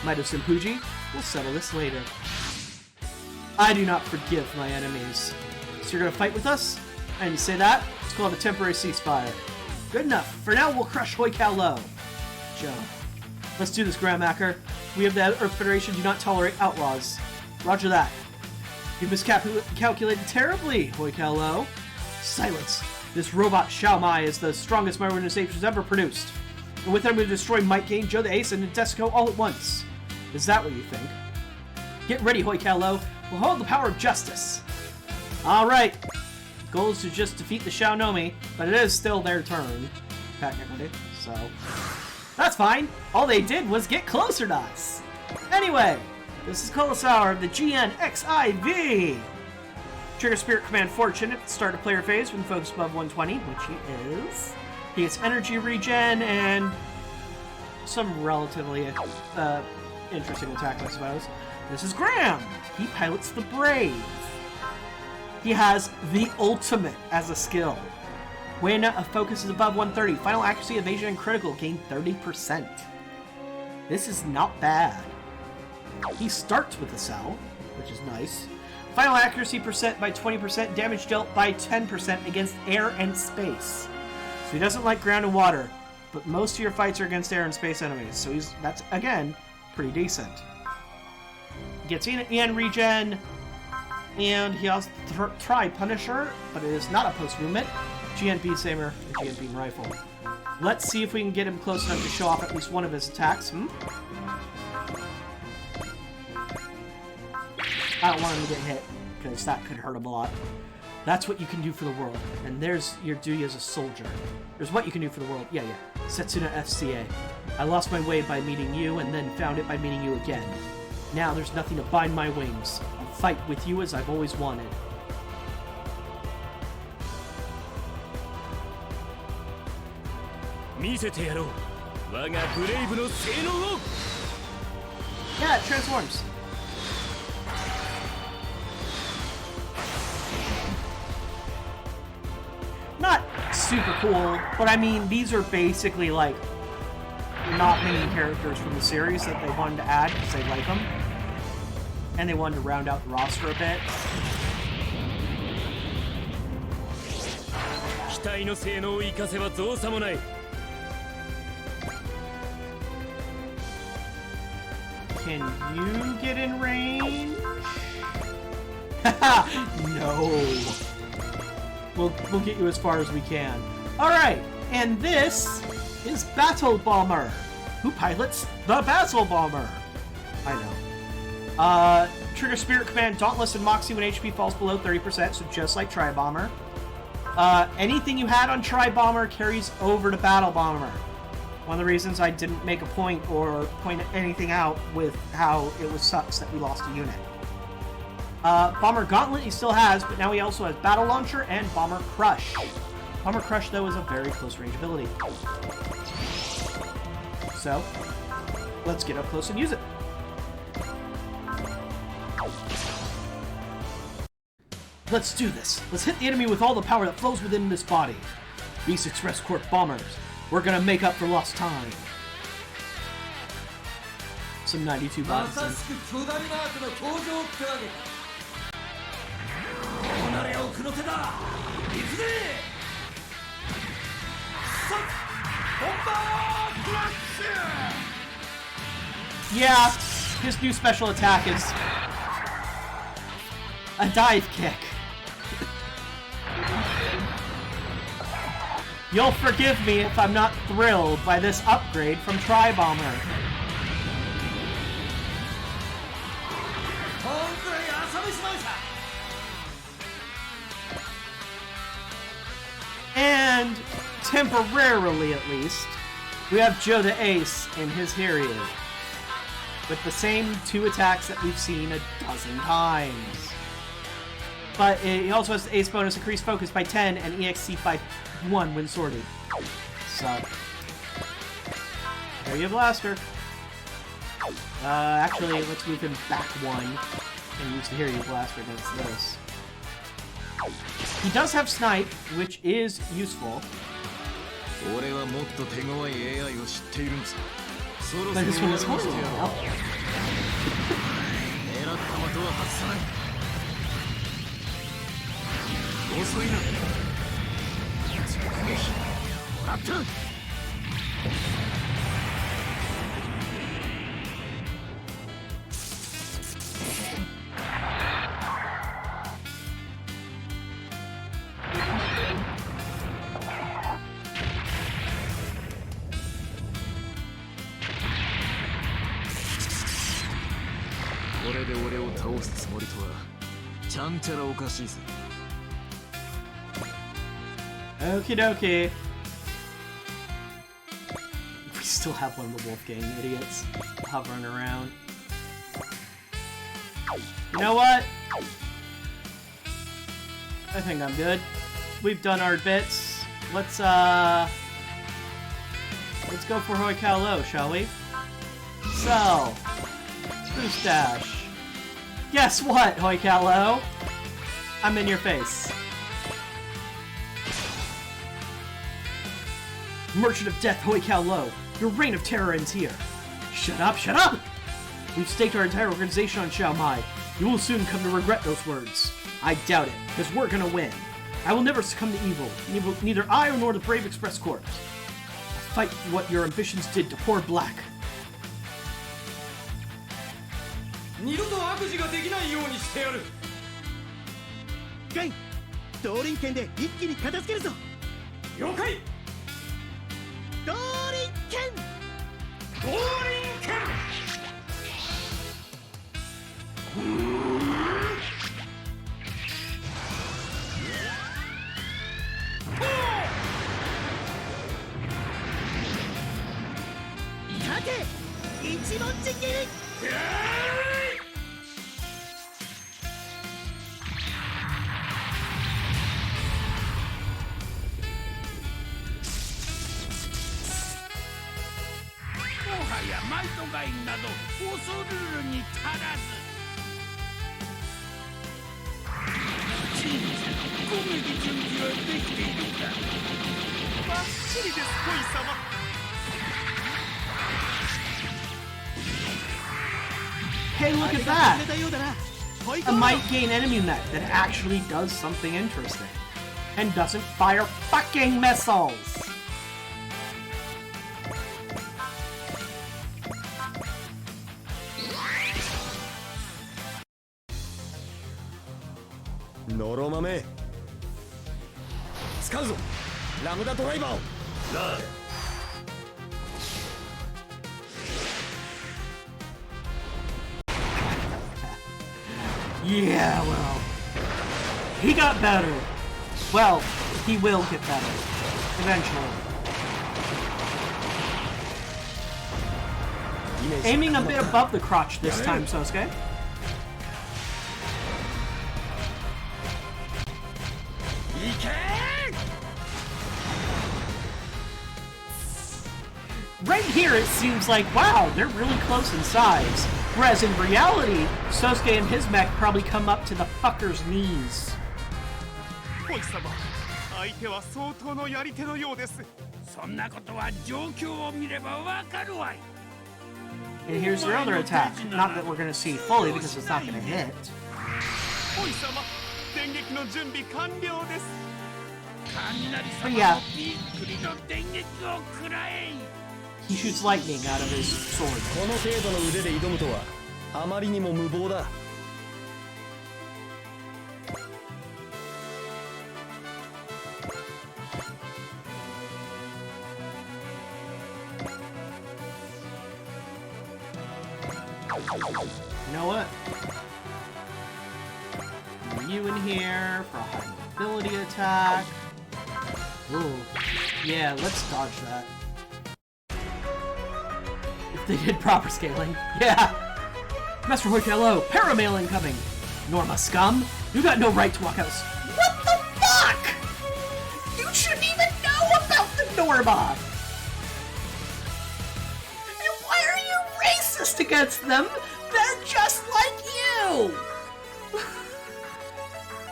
Maito Senpuji, we'll settle this later. I do not forgive my enemies. So you're gonna fight with us? I didn't say that. It's called a temporary ceasefire. Good enough. For now, we'll crush Hoi Kao Lo. Joe. Let's do this, Graham Acker. We of the Earth Federation do not tolerate outlaws. Roger that. You miscalculated terribly, Hoikalo. Silence. This robot Xiao Mai is the strongest my organization has ever produced. And with him, we destroy Might Gain, Joe the Ace, and Nadesico all at once. Is that what you think? Get ready, Hoikalo. We'll hold the power of justice. Alright. The goal is to just defeat the Xiaonomi, but it is still their turn. Technically, so... That's fine. All they did was get closer to us. Anyway, this is Colosaur of the GNXIV. Trigger Spirit Command Fortune at the start of player phase when focus above 120, which he is. He gets energy regen and some relatively interesting attack, I suppose. This is Graham. He pilots the Brave. He has the ultimate as a skill. When a focus is above 130, final accuracy, evasion, and critical gain 30%. This is not bad. He starts with a cell, which is nice. Final accuracy percent by 20%, damage dealt by 10% against air and space. So he doesn't like ground and water, but most of your fights are against air and space enemies, so that's, again, pretty decent. He gets EN regen, and he also try Punisher, but it is not a post-movement. GNP Saber and GNP Rifle. Let's see if we can get him close enough to show off at least one of his attacks. I don't want him to get hit, because that could hurt him a lot. That's what you can do for the world. And there's your duty as a soldier. There's what you can do for the world. Yeah. Setsuna FCA. I lost my way by meeting you, and then found it by meeting you again. Now there's nothing to bind my wings. I'll fight with you as I've always wanted. Yeah, it transforms. Not super cool, but I mean, these are basically like not many characters from the series that they wanted to add because they like them. And they wanted to round out the roster a bit. Can you get in range? No. We'll get you as far as we can. Alright, and this is Battle Bomber. Who pilots the Battle Bomber? I know. Trigger Spirit Command Dauntless and Moxie when HP falls below 30%, so just like Tri-Bomber. Anything you had on Tri-Bomber carries over to Battle Bomber. One of the reasons I didn't make a point or point anything out with how it was sucks that we lost a unit. Bomber Gauntlet he still has, but now he also has Battle Launcher and Bomber Crush. Bomber Crush, though, is a very close range ability. So, let's get up close and use it. Let's do this. Let's hit the enemy with all the power that flows within this body. Beast Express Corp Bombers. We're gonna make up for lost time. Some 92 bodies. Yeah, his new special attack is a dive kick. You'll forgive me if I'm not thrilled by this upgrade from Tri-Bomber. And, temporarily at least, we have Joe the Ace in his Hiryu. With the same two attacks that we've seen a dozen times. But he also has the Ace bonus, increased focus by 10, and EXC by 1 when sorted. So, there you have Blaster. Actually, let's move him back 1 and use the Hiryu Blaster against this. He does have Snipe, which is useful. But this one is horrible. で俺を倒すつもりとはちゃんちゃらおかしいぜ。 Okie dokie. We still have one of the Wolfgang idiots hovering around. You know what? I think I'm good. We've done our bits. Let's go for Hoikao Low, shall we? Sell. Boost dash. Guess what, Hoikao Low? I'm in your face. Merchant of Death, Hoikao Low. Your reign of terror ends here. Shut up, shut up! We've staked our entire organization on Xiao Mai. You will soon come to regret those words. I doubt it, because we're gonna win. I will never succumb to evil, neither I nor the Brave Express Corps. I'll fight what your ambitions did to poor Black. 二度と悪事ができないようにしてやる。ガイ、動輪剣で一気に片付けるぞ。了解。動輪剣。動輪剣。立て、一文字切り。もはやマイトガインなど恐るるに足らず。神社の攻撃準備はできているか。バッチリです、恋様。Hey, look at that! A might gain enemy mech that actually does something interesting. And doesn't fire fucking missiles! Noro mame. 使うぞ、ラムダドライバーを。 Yeah, well, he got better. Well, he will get better. Eventually. Aiming a bit above the crotch this time, Sosuke. Right here, it seems like, wow, they're really close in size. Whereas in reality, Sosuke and his mech probably come up to the fucker's knees. 恋様、相手は相当のやり手のようです。そんなことは状況を見ればわかるわい。 And here's their other attack. Not that we're gonna see fully because it's not gonna hit. 恋様、電撃の準備完了です。雷 But 様 yeah, のびっくりの電撃を食らえ。 he shoots lightning out of his sword. この程度の腕で挑むとはあまりにも無謀だ。 You know what? You in here for a high mobility attack. Ooh. Yeah, let's dodge that. If they did proper scaling. Yeah! Master Hoikalo, paramail incoming! Norma scum! You got no right to walk out. What the fuck?! You shouldn't even know about the Norma! And why are you racist against them? They're just like you!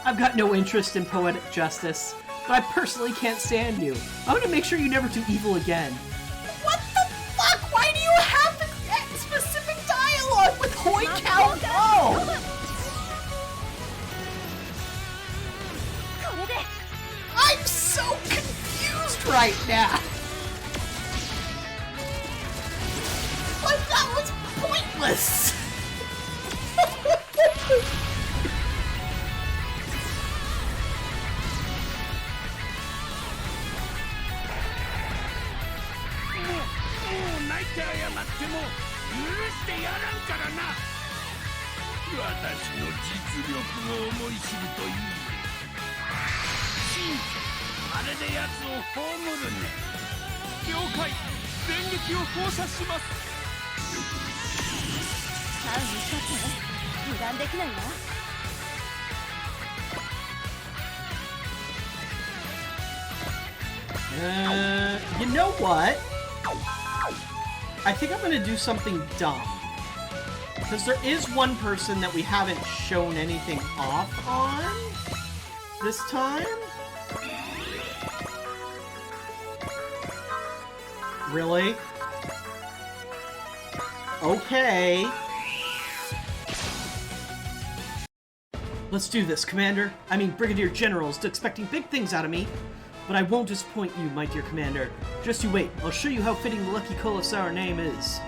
I've got no interest in poetic justice, but I personally can't stand you. I'm gonna make sure you never do evil again. What the fuck? Why do you have the specific dialogue with Hoikao Low? I'm so confused right now. Like that was pointless. 私の実力を思い知るといい。信あれで奴を葬るね。了解。電撃を放射します。タウンに一つ油断できないわ。You know what? I think I'm gonna do something dumb. Because there is one person that we haven't shown anything off on this time. Really? Okay. Let's do this, Commander. I mean, Brigadier General is expecting big things out of me. But I won't disappoint you, my dear Commander. Just you wait. I'll show you how fitting the Lucky Colasar name is.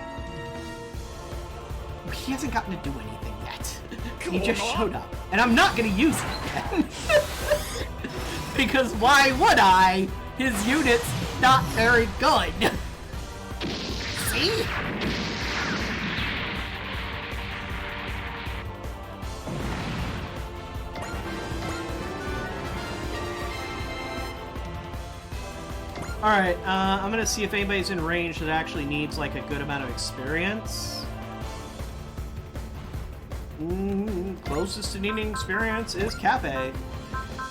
He hasn't gotten to do anything yet. He just showed up. And I'm not gonna use it again. Because why would I? His unit's not very good. See? Alright, I'm gonna see if anybody's in range that actually needs, like, a good amount of experience. Closest to needing experience is Cafe.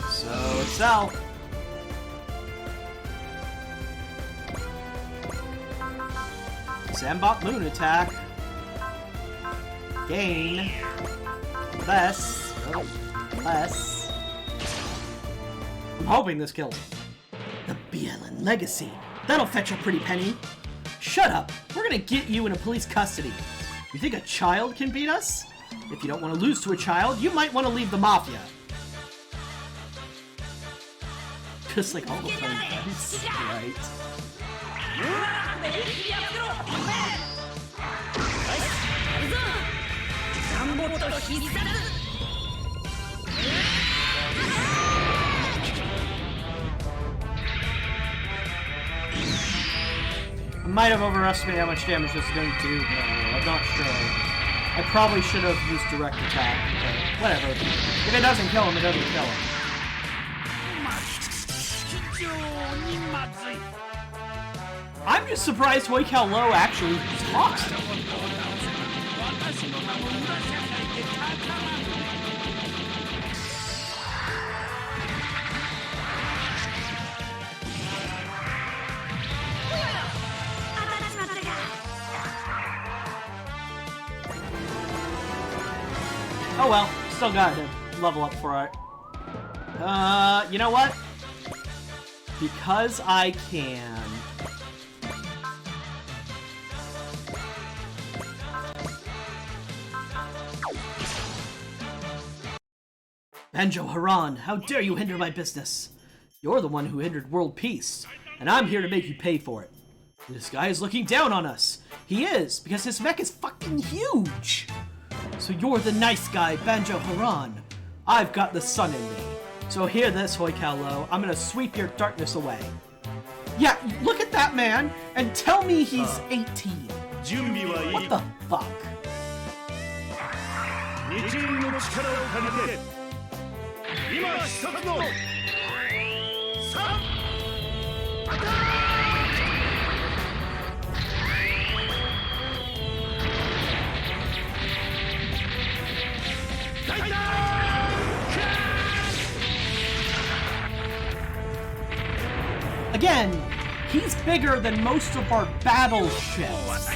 So, itself. Zambot Moon Attack. Gain. Less. Less. I'm hoping this kills him. The BLN Legacy. That'll fetch a pretty penny. Shut up. We're gonna get you into police custody. You think a child can beat us? If you don't want to lose to a child, you might want to leave the Mafia. Just like all the friends, right? I might have overestimated how much damage this is going to do, but I'm not sure. I probably should have used direct attack, but whatever. If it doesn't kill him, it doesn't kill him. I'm just surprised Hoi Kao Lo actually talks to him. Oh well, still got to level up for it. You know what? Because I can... Banjo Haran, how dare you hinder my business? You're the one who hindered world peace, and I'm here to make you pay for it. This guy is looking down on us. He is, because his mech is fucking huge. So you're the nice guy, Banjo Haran. I've got the sun in me. So hear this, Hoi Kao Lo. I'm gonna sweep your darkness away. Yeah, look at that man, and tell me he's 18. What the fuck? Again, he's bigger than most of our battleships.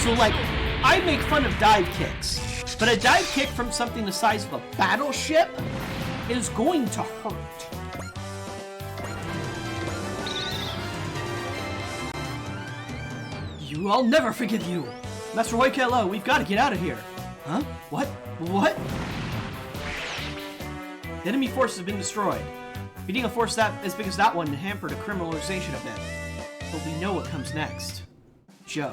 So, like, I make fun of dive kicks, but a dive kick from something the size of a battleship is going to hurt. I'll never forgive you. Master Hoi Kao Lo, we've got to get out of here. Huh? What? What? The enemy force has been destroyed. Beating a force that as big as that one hampered a criminalization a bit. But we know what comes next. Joe.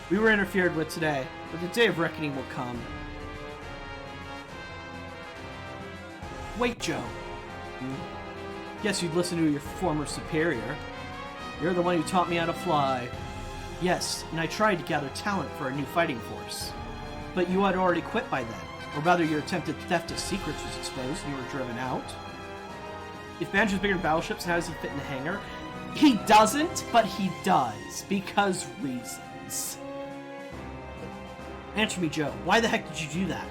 We were interfered with today, but the day of reckoning will come. Wait, Joe. Guess you'd listen to your former superior. You're the one who taught me how to fly. Yes, and I tried to gather talent for a new fighting force. But you had already quit by then. Or rather, your attempted theft of secrets was exposed and you were driven out. If Banjo's bigger than battleships, how does he fit in the hangar? He doesn't, but he does. Because reasons. Answer me, Joe. Why the heck did you do that?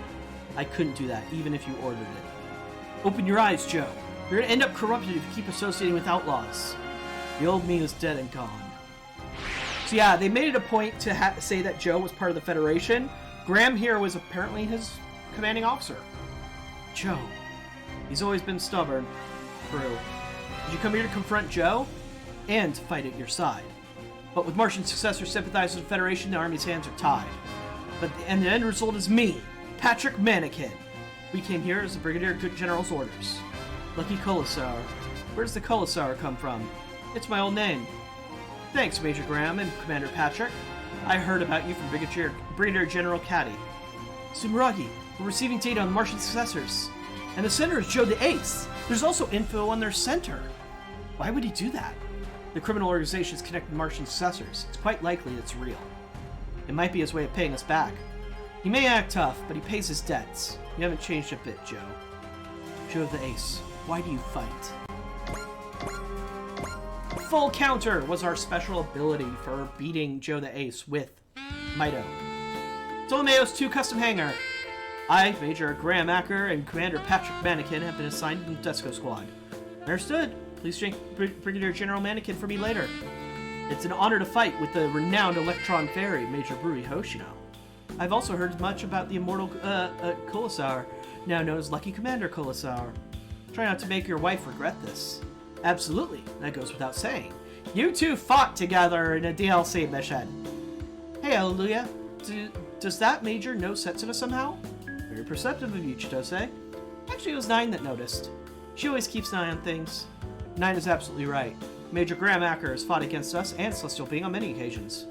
I couldn't do that, even if you ordered it. Open your eyes, Joe. You're gonna end up corrupted if you keep associating with outlaws. The old me is dead and gone. So yeah, they made it a point to say that Joe was part of the Federation. Graham here was apparently his commanding officer. Joe. He's always been stubborn. True. Did you come here to confront Joe? And to fight at your side. But with Martian successors sympathizing with the Federation, the Army's hands are tied. And the end result is me, Patrick Mannequin. We came here as the Brigadier General's orders. Lucky Colasar. Where does the Colasar come from? It's my old name. Thanks, Major Graham and Commander Patrick. I heard about you from Brigadier General Caddy. Sumeragi, we're receiving data on the Martian successors. And the center is Joe the Ace. There's also info on their center. Why would he do that? The criminal organization is connected to Martian successors. It's quite likely it's real. It might be his way of paying us back. He may act tough, but he pays his debts. You haven't changed a bit, Joe. Joe the Ace, why do you fight? Full counter was our special ability for beating Joe the Ace with Mito. Ptolemaeus 2 Custom Hangar. I, Major Graham Acker, and Commander Patrick Mannequin have been assigned to the Desco Squad. Understood. Please thank Brigadier General Mannequin for me later. It's an honor to fight with the renowned Electron Fairy, Major Brui Hoshino. I've also heard much about the immortal Colasar, now known as Lucky Commander Colasar. Try not to make your wife regret this. Absolutely, that goes without saying. You two fought together in a DLC mission. Hey, Hallelujah. Does that Major know Setsuna somehow? Very perceptive of you, Chitose. Actually, it was Nine that noticed. She always keeps an eye on things. Nine is absolutely right. Major Graham Acker has fought against us and Celestial Being on many occasions.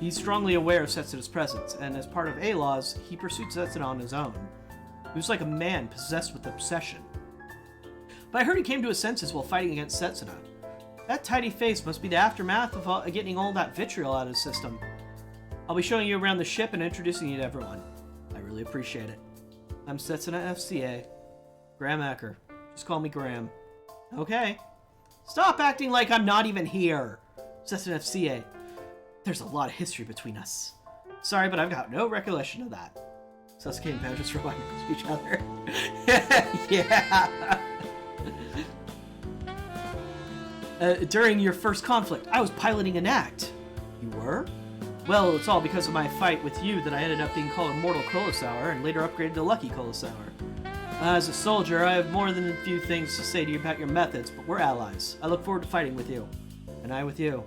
He's strongly aware of Setsuna's presence, and as part of A-Laws, he pursued Setsuna on his own. He was like a man possessed with obsession. But I heard he came to his senses while fighting against Setsuna. That tidy face must be the aftermath of getting all that vitriol out of his system. I'll be showing you around the ship and introducing you to everyone. I really appreciate it. I'm Setsuna FCA. Graham Acker. Just call me Graham. Okay. Stop acting like I'm not even here. Setsuna FCA. There's a lot of history between us. Sorry, but I've got no recollection of that. Sasuke and Pao just reminded us of each other. Yeah. During your first conflict, I was piloting an act. You were? Well, it's all because of my fight with you that I ended up being called Immortal Colasar and later upgraded to Lucky Colasar. As a soldier, I have more than a few things to say to you about your methods, but we're allies. I look forward to fighting with you. And I with you.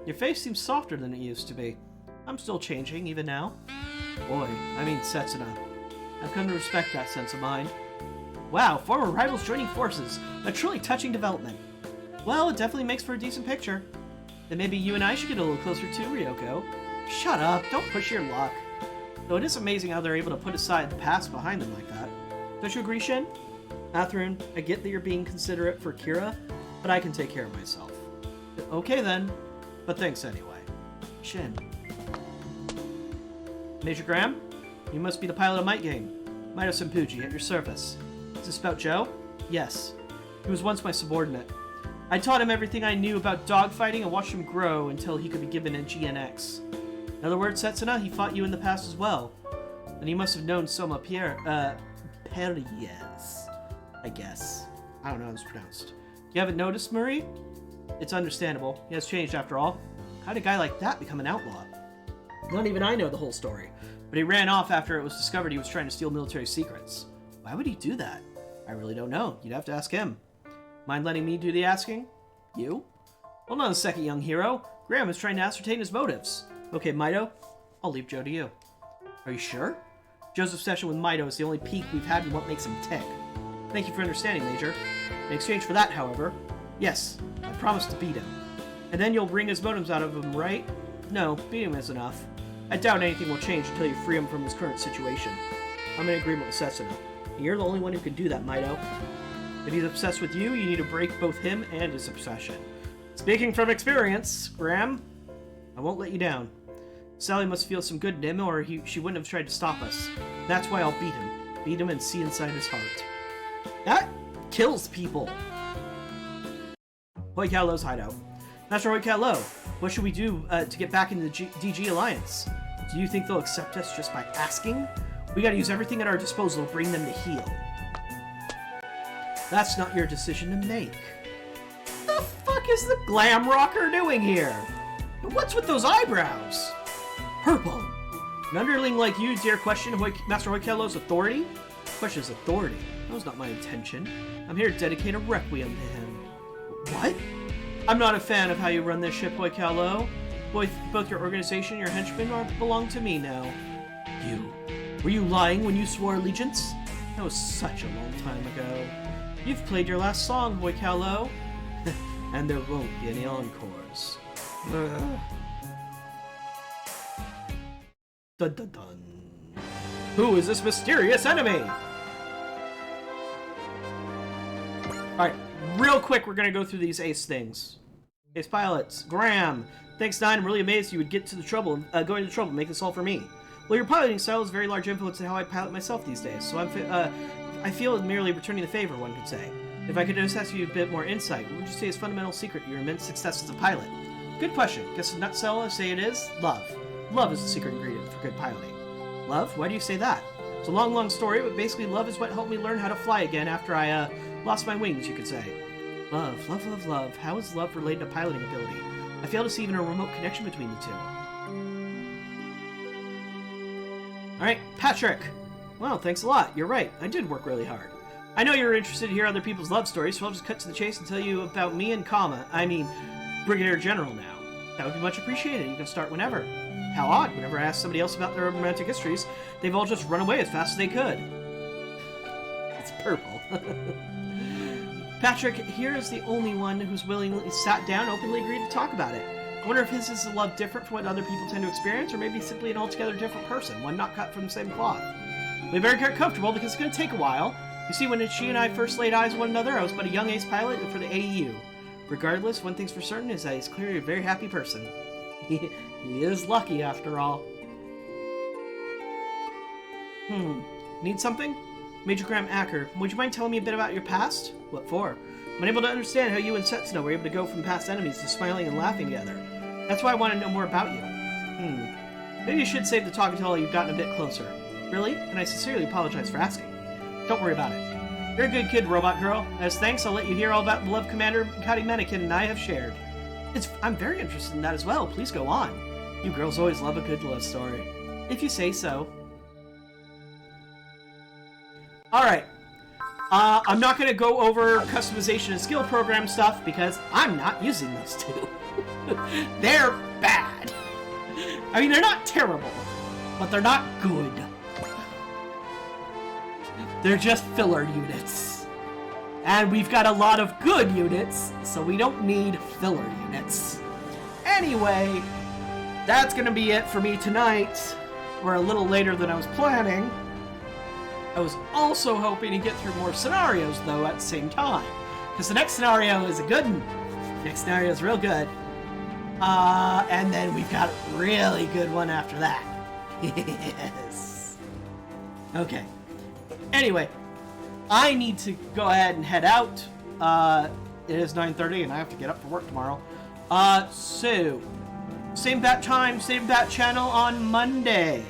Your face seems softer than it used to be. I'm still changing, even now. Boy, I mean Setsuna. I've come to respect that sense of mine. Wow, former rivals joining forces. A truly touching development. Well, it definitely makes for a decent picture. Then maybe you and I should get a little closer too, Ryoko. Shut up, don't push your luck. Though it is amazing how they're able to put aside the past behind them like that. Don't you agree, Shin? Athrun, I get that you're being considerate for Kira, but I can take care of myself. Okay then, but thanks anyway. Shin. Major Graham? You must be the pilot of Might Game. Mito Senpuji, at your service. Is this about Joe? Yes. He was once my subordinate. I taught him everything I knew about dogfighting and watched him grow until he could be given a GNX. In other words, Setsuna, he fought you in the past as well. And he must have known Soma Perez, I guess. I don't know how it's pronounced. You haven't noticed, Marie? It's understandable. He has changed after all. How did a guy like that become an outlaw? Not even I know the whole story. But he ran off after it was discovered he was trying to steal military secrets. Why would he do that? I really don't know. You'd have to ask him. Mind letting me do the asking? You? Hold on a second, young hero. Graham is trying to ascertain his motives. Okay, Mito, I'll leave Joe to you. Are you sure? Joe's obsession with Mito is the only peak we've had in what makes him tick. Thank you for understanding, Major. In exchange for that, however, yes, I promise to beat him. And then you'll wring his motives out of him, right? No, beating him is enough. I doubt anything will change until you free him from his current situation. I'm in agreement with Setsuna. And you're the only one who can do that, Mito. If he's obsessed with you, you need to break both him and his obsession. Speaking from experience, Graham. I won't let you down. Sally must feel some good in him, or she wouldn't have tried to stop us. That's why I'll beat him. Beat him and see inside his heart. That kills people. Hoi Cal Lo's hideout. Master Hoi Cal Lo, what should we do to get back into the DG Alliance? Do you think they'll accept us just by asking? We gotta use everything at our disposal to bring them to heel. That's not your decision to make. What the fuck is the glam rocker doing here? And what's with those eyebrows? Purple. An underling like you dare question Master Hoi Cal Lo's authority? Question his authority. That was not my intention. I'm here to dedicate a requiem to him. What? I'm not a fan of how you run this ship, Hoi Cal Lo. Both your organization and your henchmen belong to me now. You. Were you lying when you swore allegiance? That was such a long time ago. You've played your last song, Hoi Cal Lo. And there won't be any encores. Dun dun dun. Who is this mysterious enemy? Alright, real quick, we're gonna go through these ace things. Ace pilots. Graham. Thanks, Nine. I'm really amazed you would get to the trouble, go into trouble, make this all for me. Well, your piloting style is a very large influence in how I pilot myself these days, so I feel merely returning the favor, one could say. If I could just ask you a bit more insight, what would you say is fundamental secret to your immense success as a pilot? Good question. Guess in a nutshell, I say it is love. Love is the secret ingredient for good piloting. Love? Why do you say that? It's a long, long story, but basically love is what helped me learn how to fly again after I lost my wings, you could say. Love, love, love, love. How is love related to piloting ability? I fail to see even a remote connection between the two. Alright, Patrick! Well, thanks a lot. You're right. I did work really hard. I know you're interested to hear other people's love stories, so I'll just cut to the chase and tell you about me and Brigadier General now. That would be much appreciated. You can start whenever. How odd. Whenever I ask somebody else about their romantic histories, they've all just run away as fast as they could. It's purple. Patrick here is the only one who's willingly sat down and openly agreed to talk about it. I wonder if his is a love different from what other people tend to experience, or maybe simply an altogether different person, one not cut from the same cloth. We better get comfortable because it's going to take a while. You see, when she and I first laid eyes on one another, I was but a young ace pilot for the AEU. Regardless, one thing's for certain is that he's clearly a very happy person. He is lucky, after all. Need something? Major Graham Acker, would you mind telling me a bit about your past? What for? I'm unable to understand how you and Setsuna were able to go from past enemies to smiling and laughing together. That's why I want to know more about you. Maybe you should save the talk until you've gotten a bit closer. Really? And I sincerely apologize for asking. Don't worry about it. You're a good kid, Robot Girl. As thanks, I'll let you hear all about the love Commander Kari Mannequin and I have shared. I'm very interested in that as well. Please go on. You girls always love a good love story. If you say so. Alright. I'm not going to go over customization and skill program stuff because I'm not using those two. They're bad. I mean, they're not terrible, but they're not good. They're just filler units. And we've got a lot of good units, so we don't need filler units. Anyway, that's going to be it for me tonight. We're a little later than I was planning. I was also hoping to get through more scenarios, though, at the same time. Because the next scenario is a good one. Next scenario is real good. And then we've got a really good one after that. Yes. Okay. Anyway, I need to go ahead and head out. It is 9:30 and I have to get up for work tomorrow. So, same bat time, same bat channel on Monday.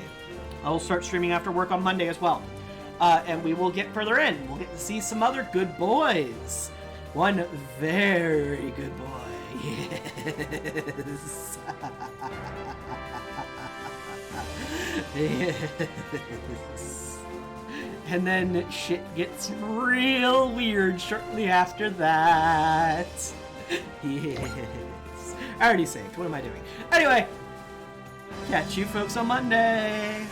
I will start streaming after work on Monday as well. And we will get further in. We'll get to see some other good boys. One very good boy. Yes. Yes. And then shit gets real weird shortly after that. Yes. I already saved. What am I doing? Anyway, catch you folks on Monday.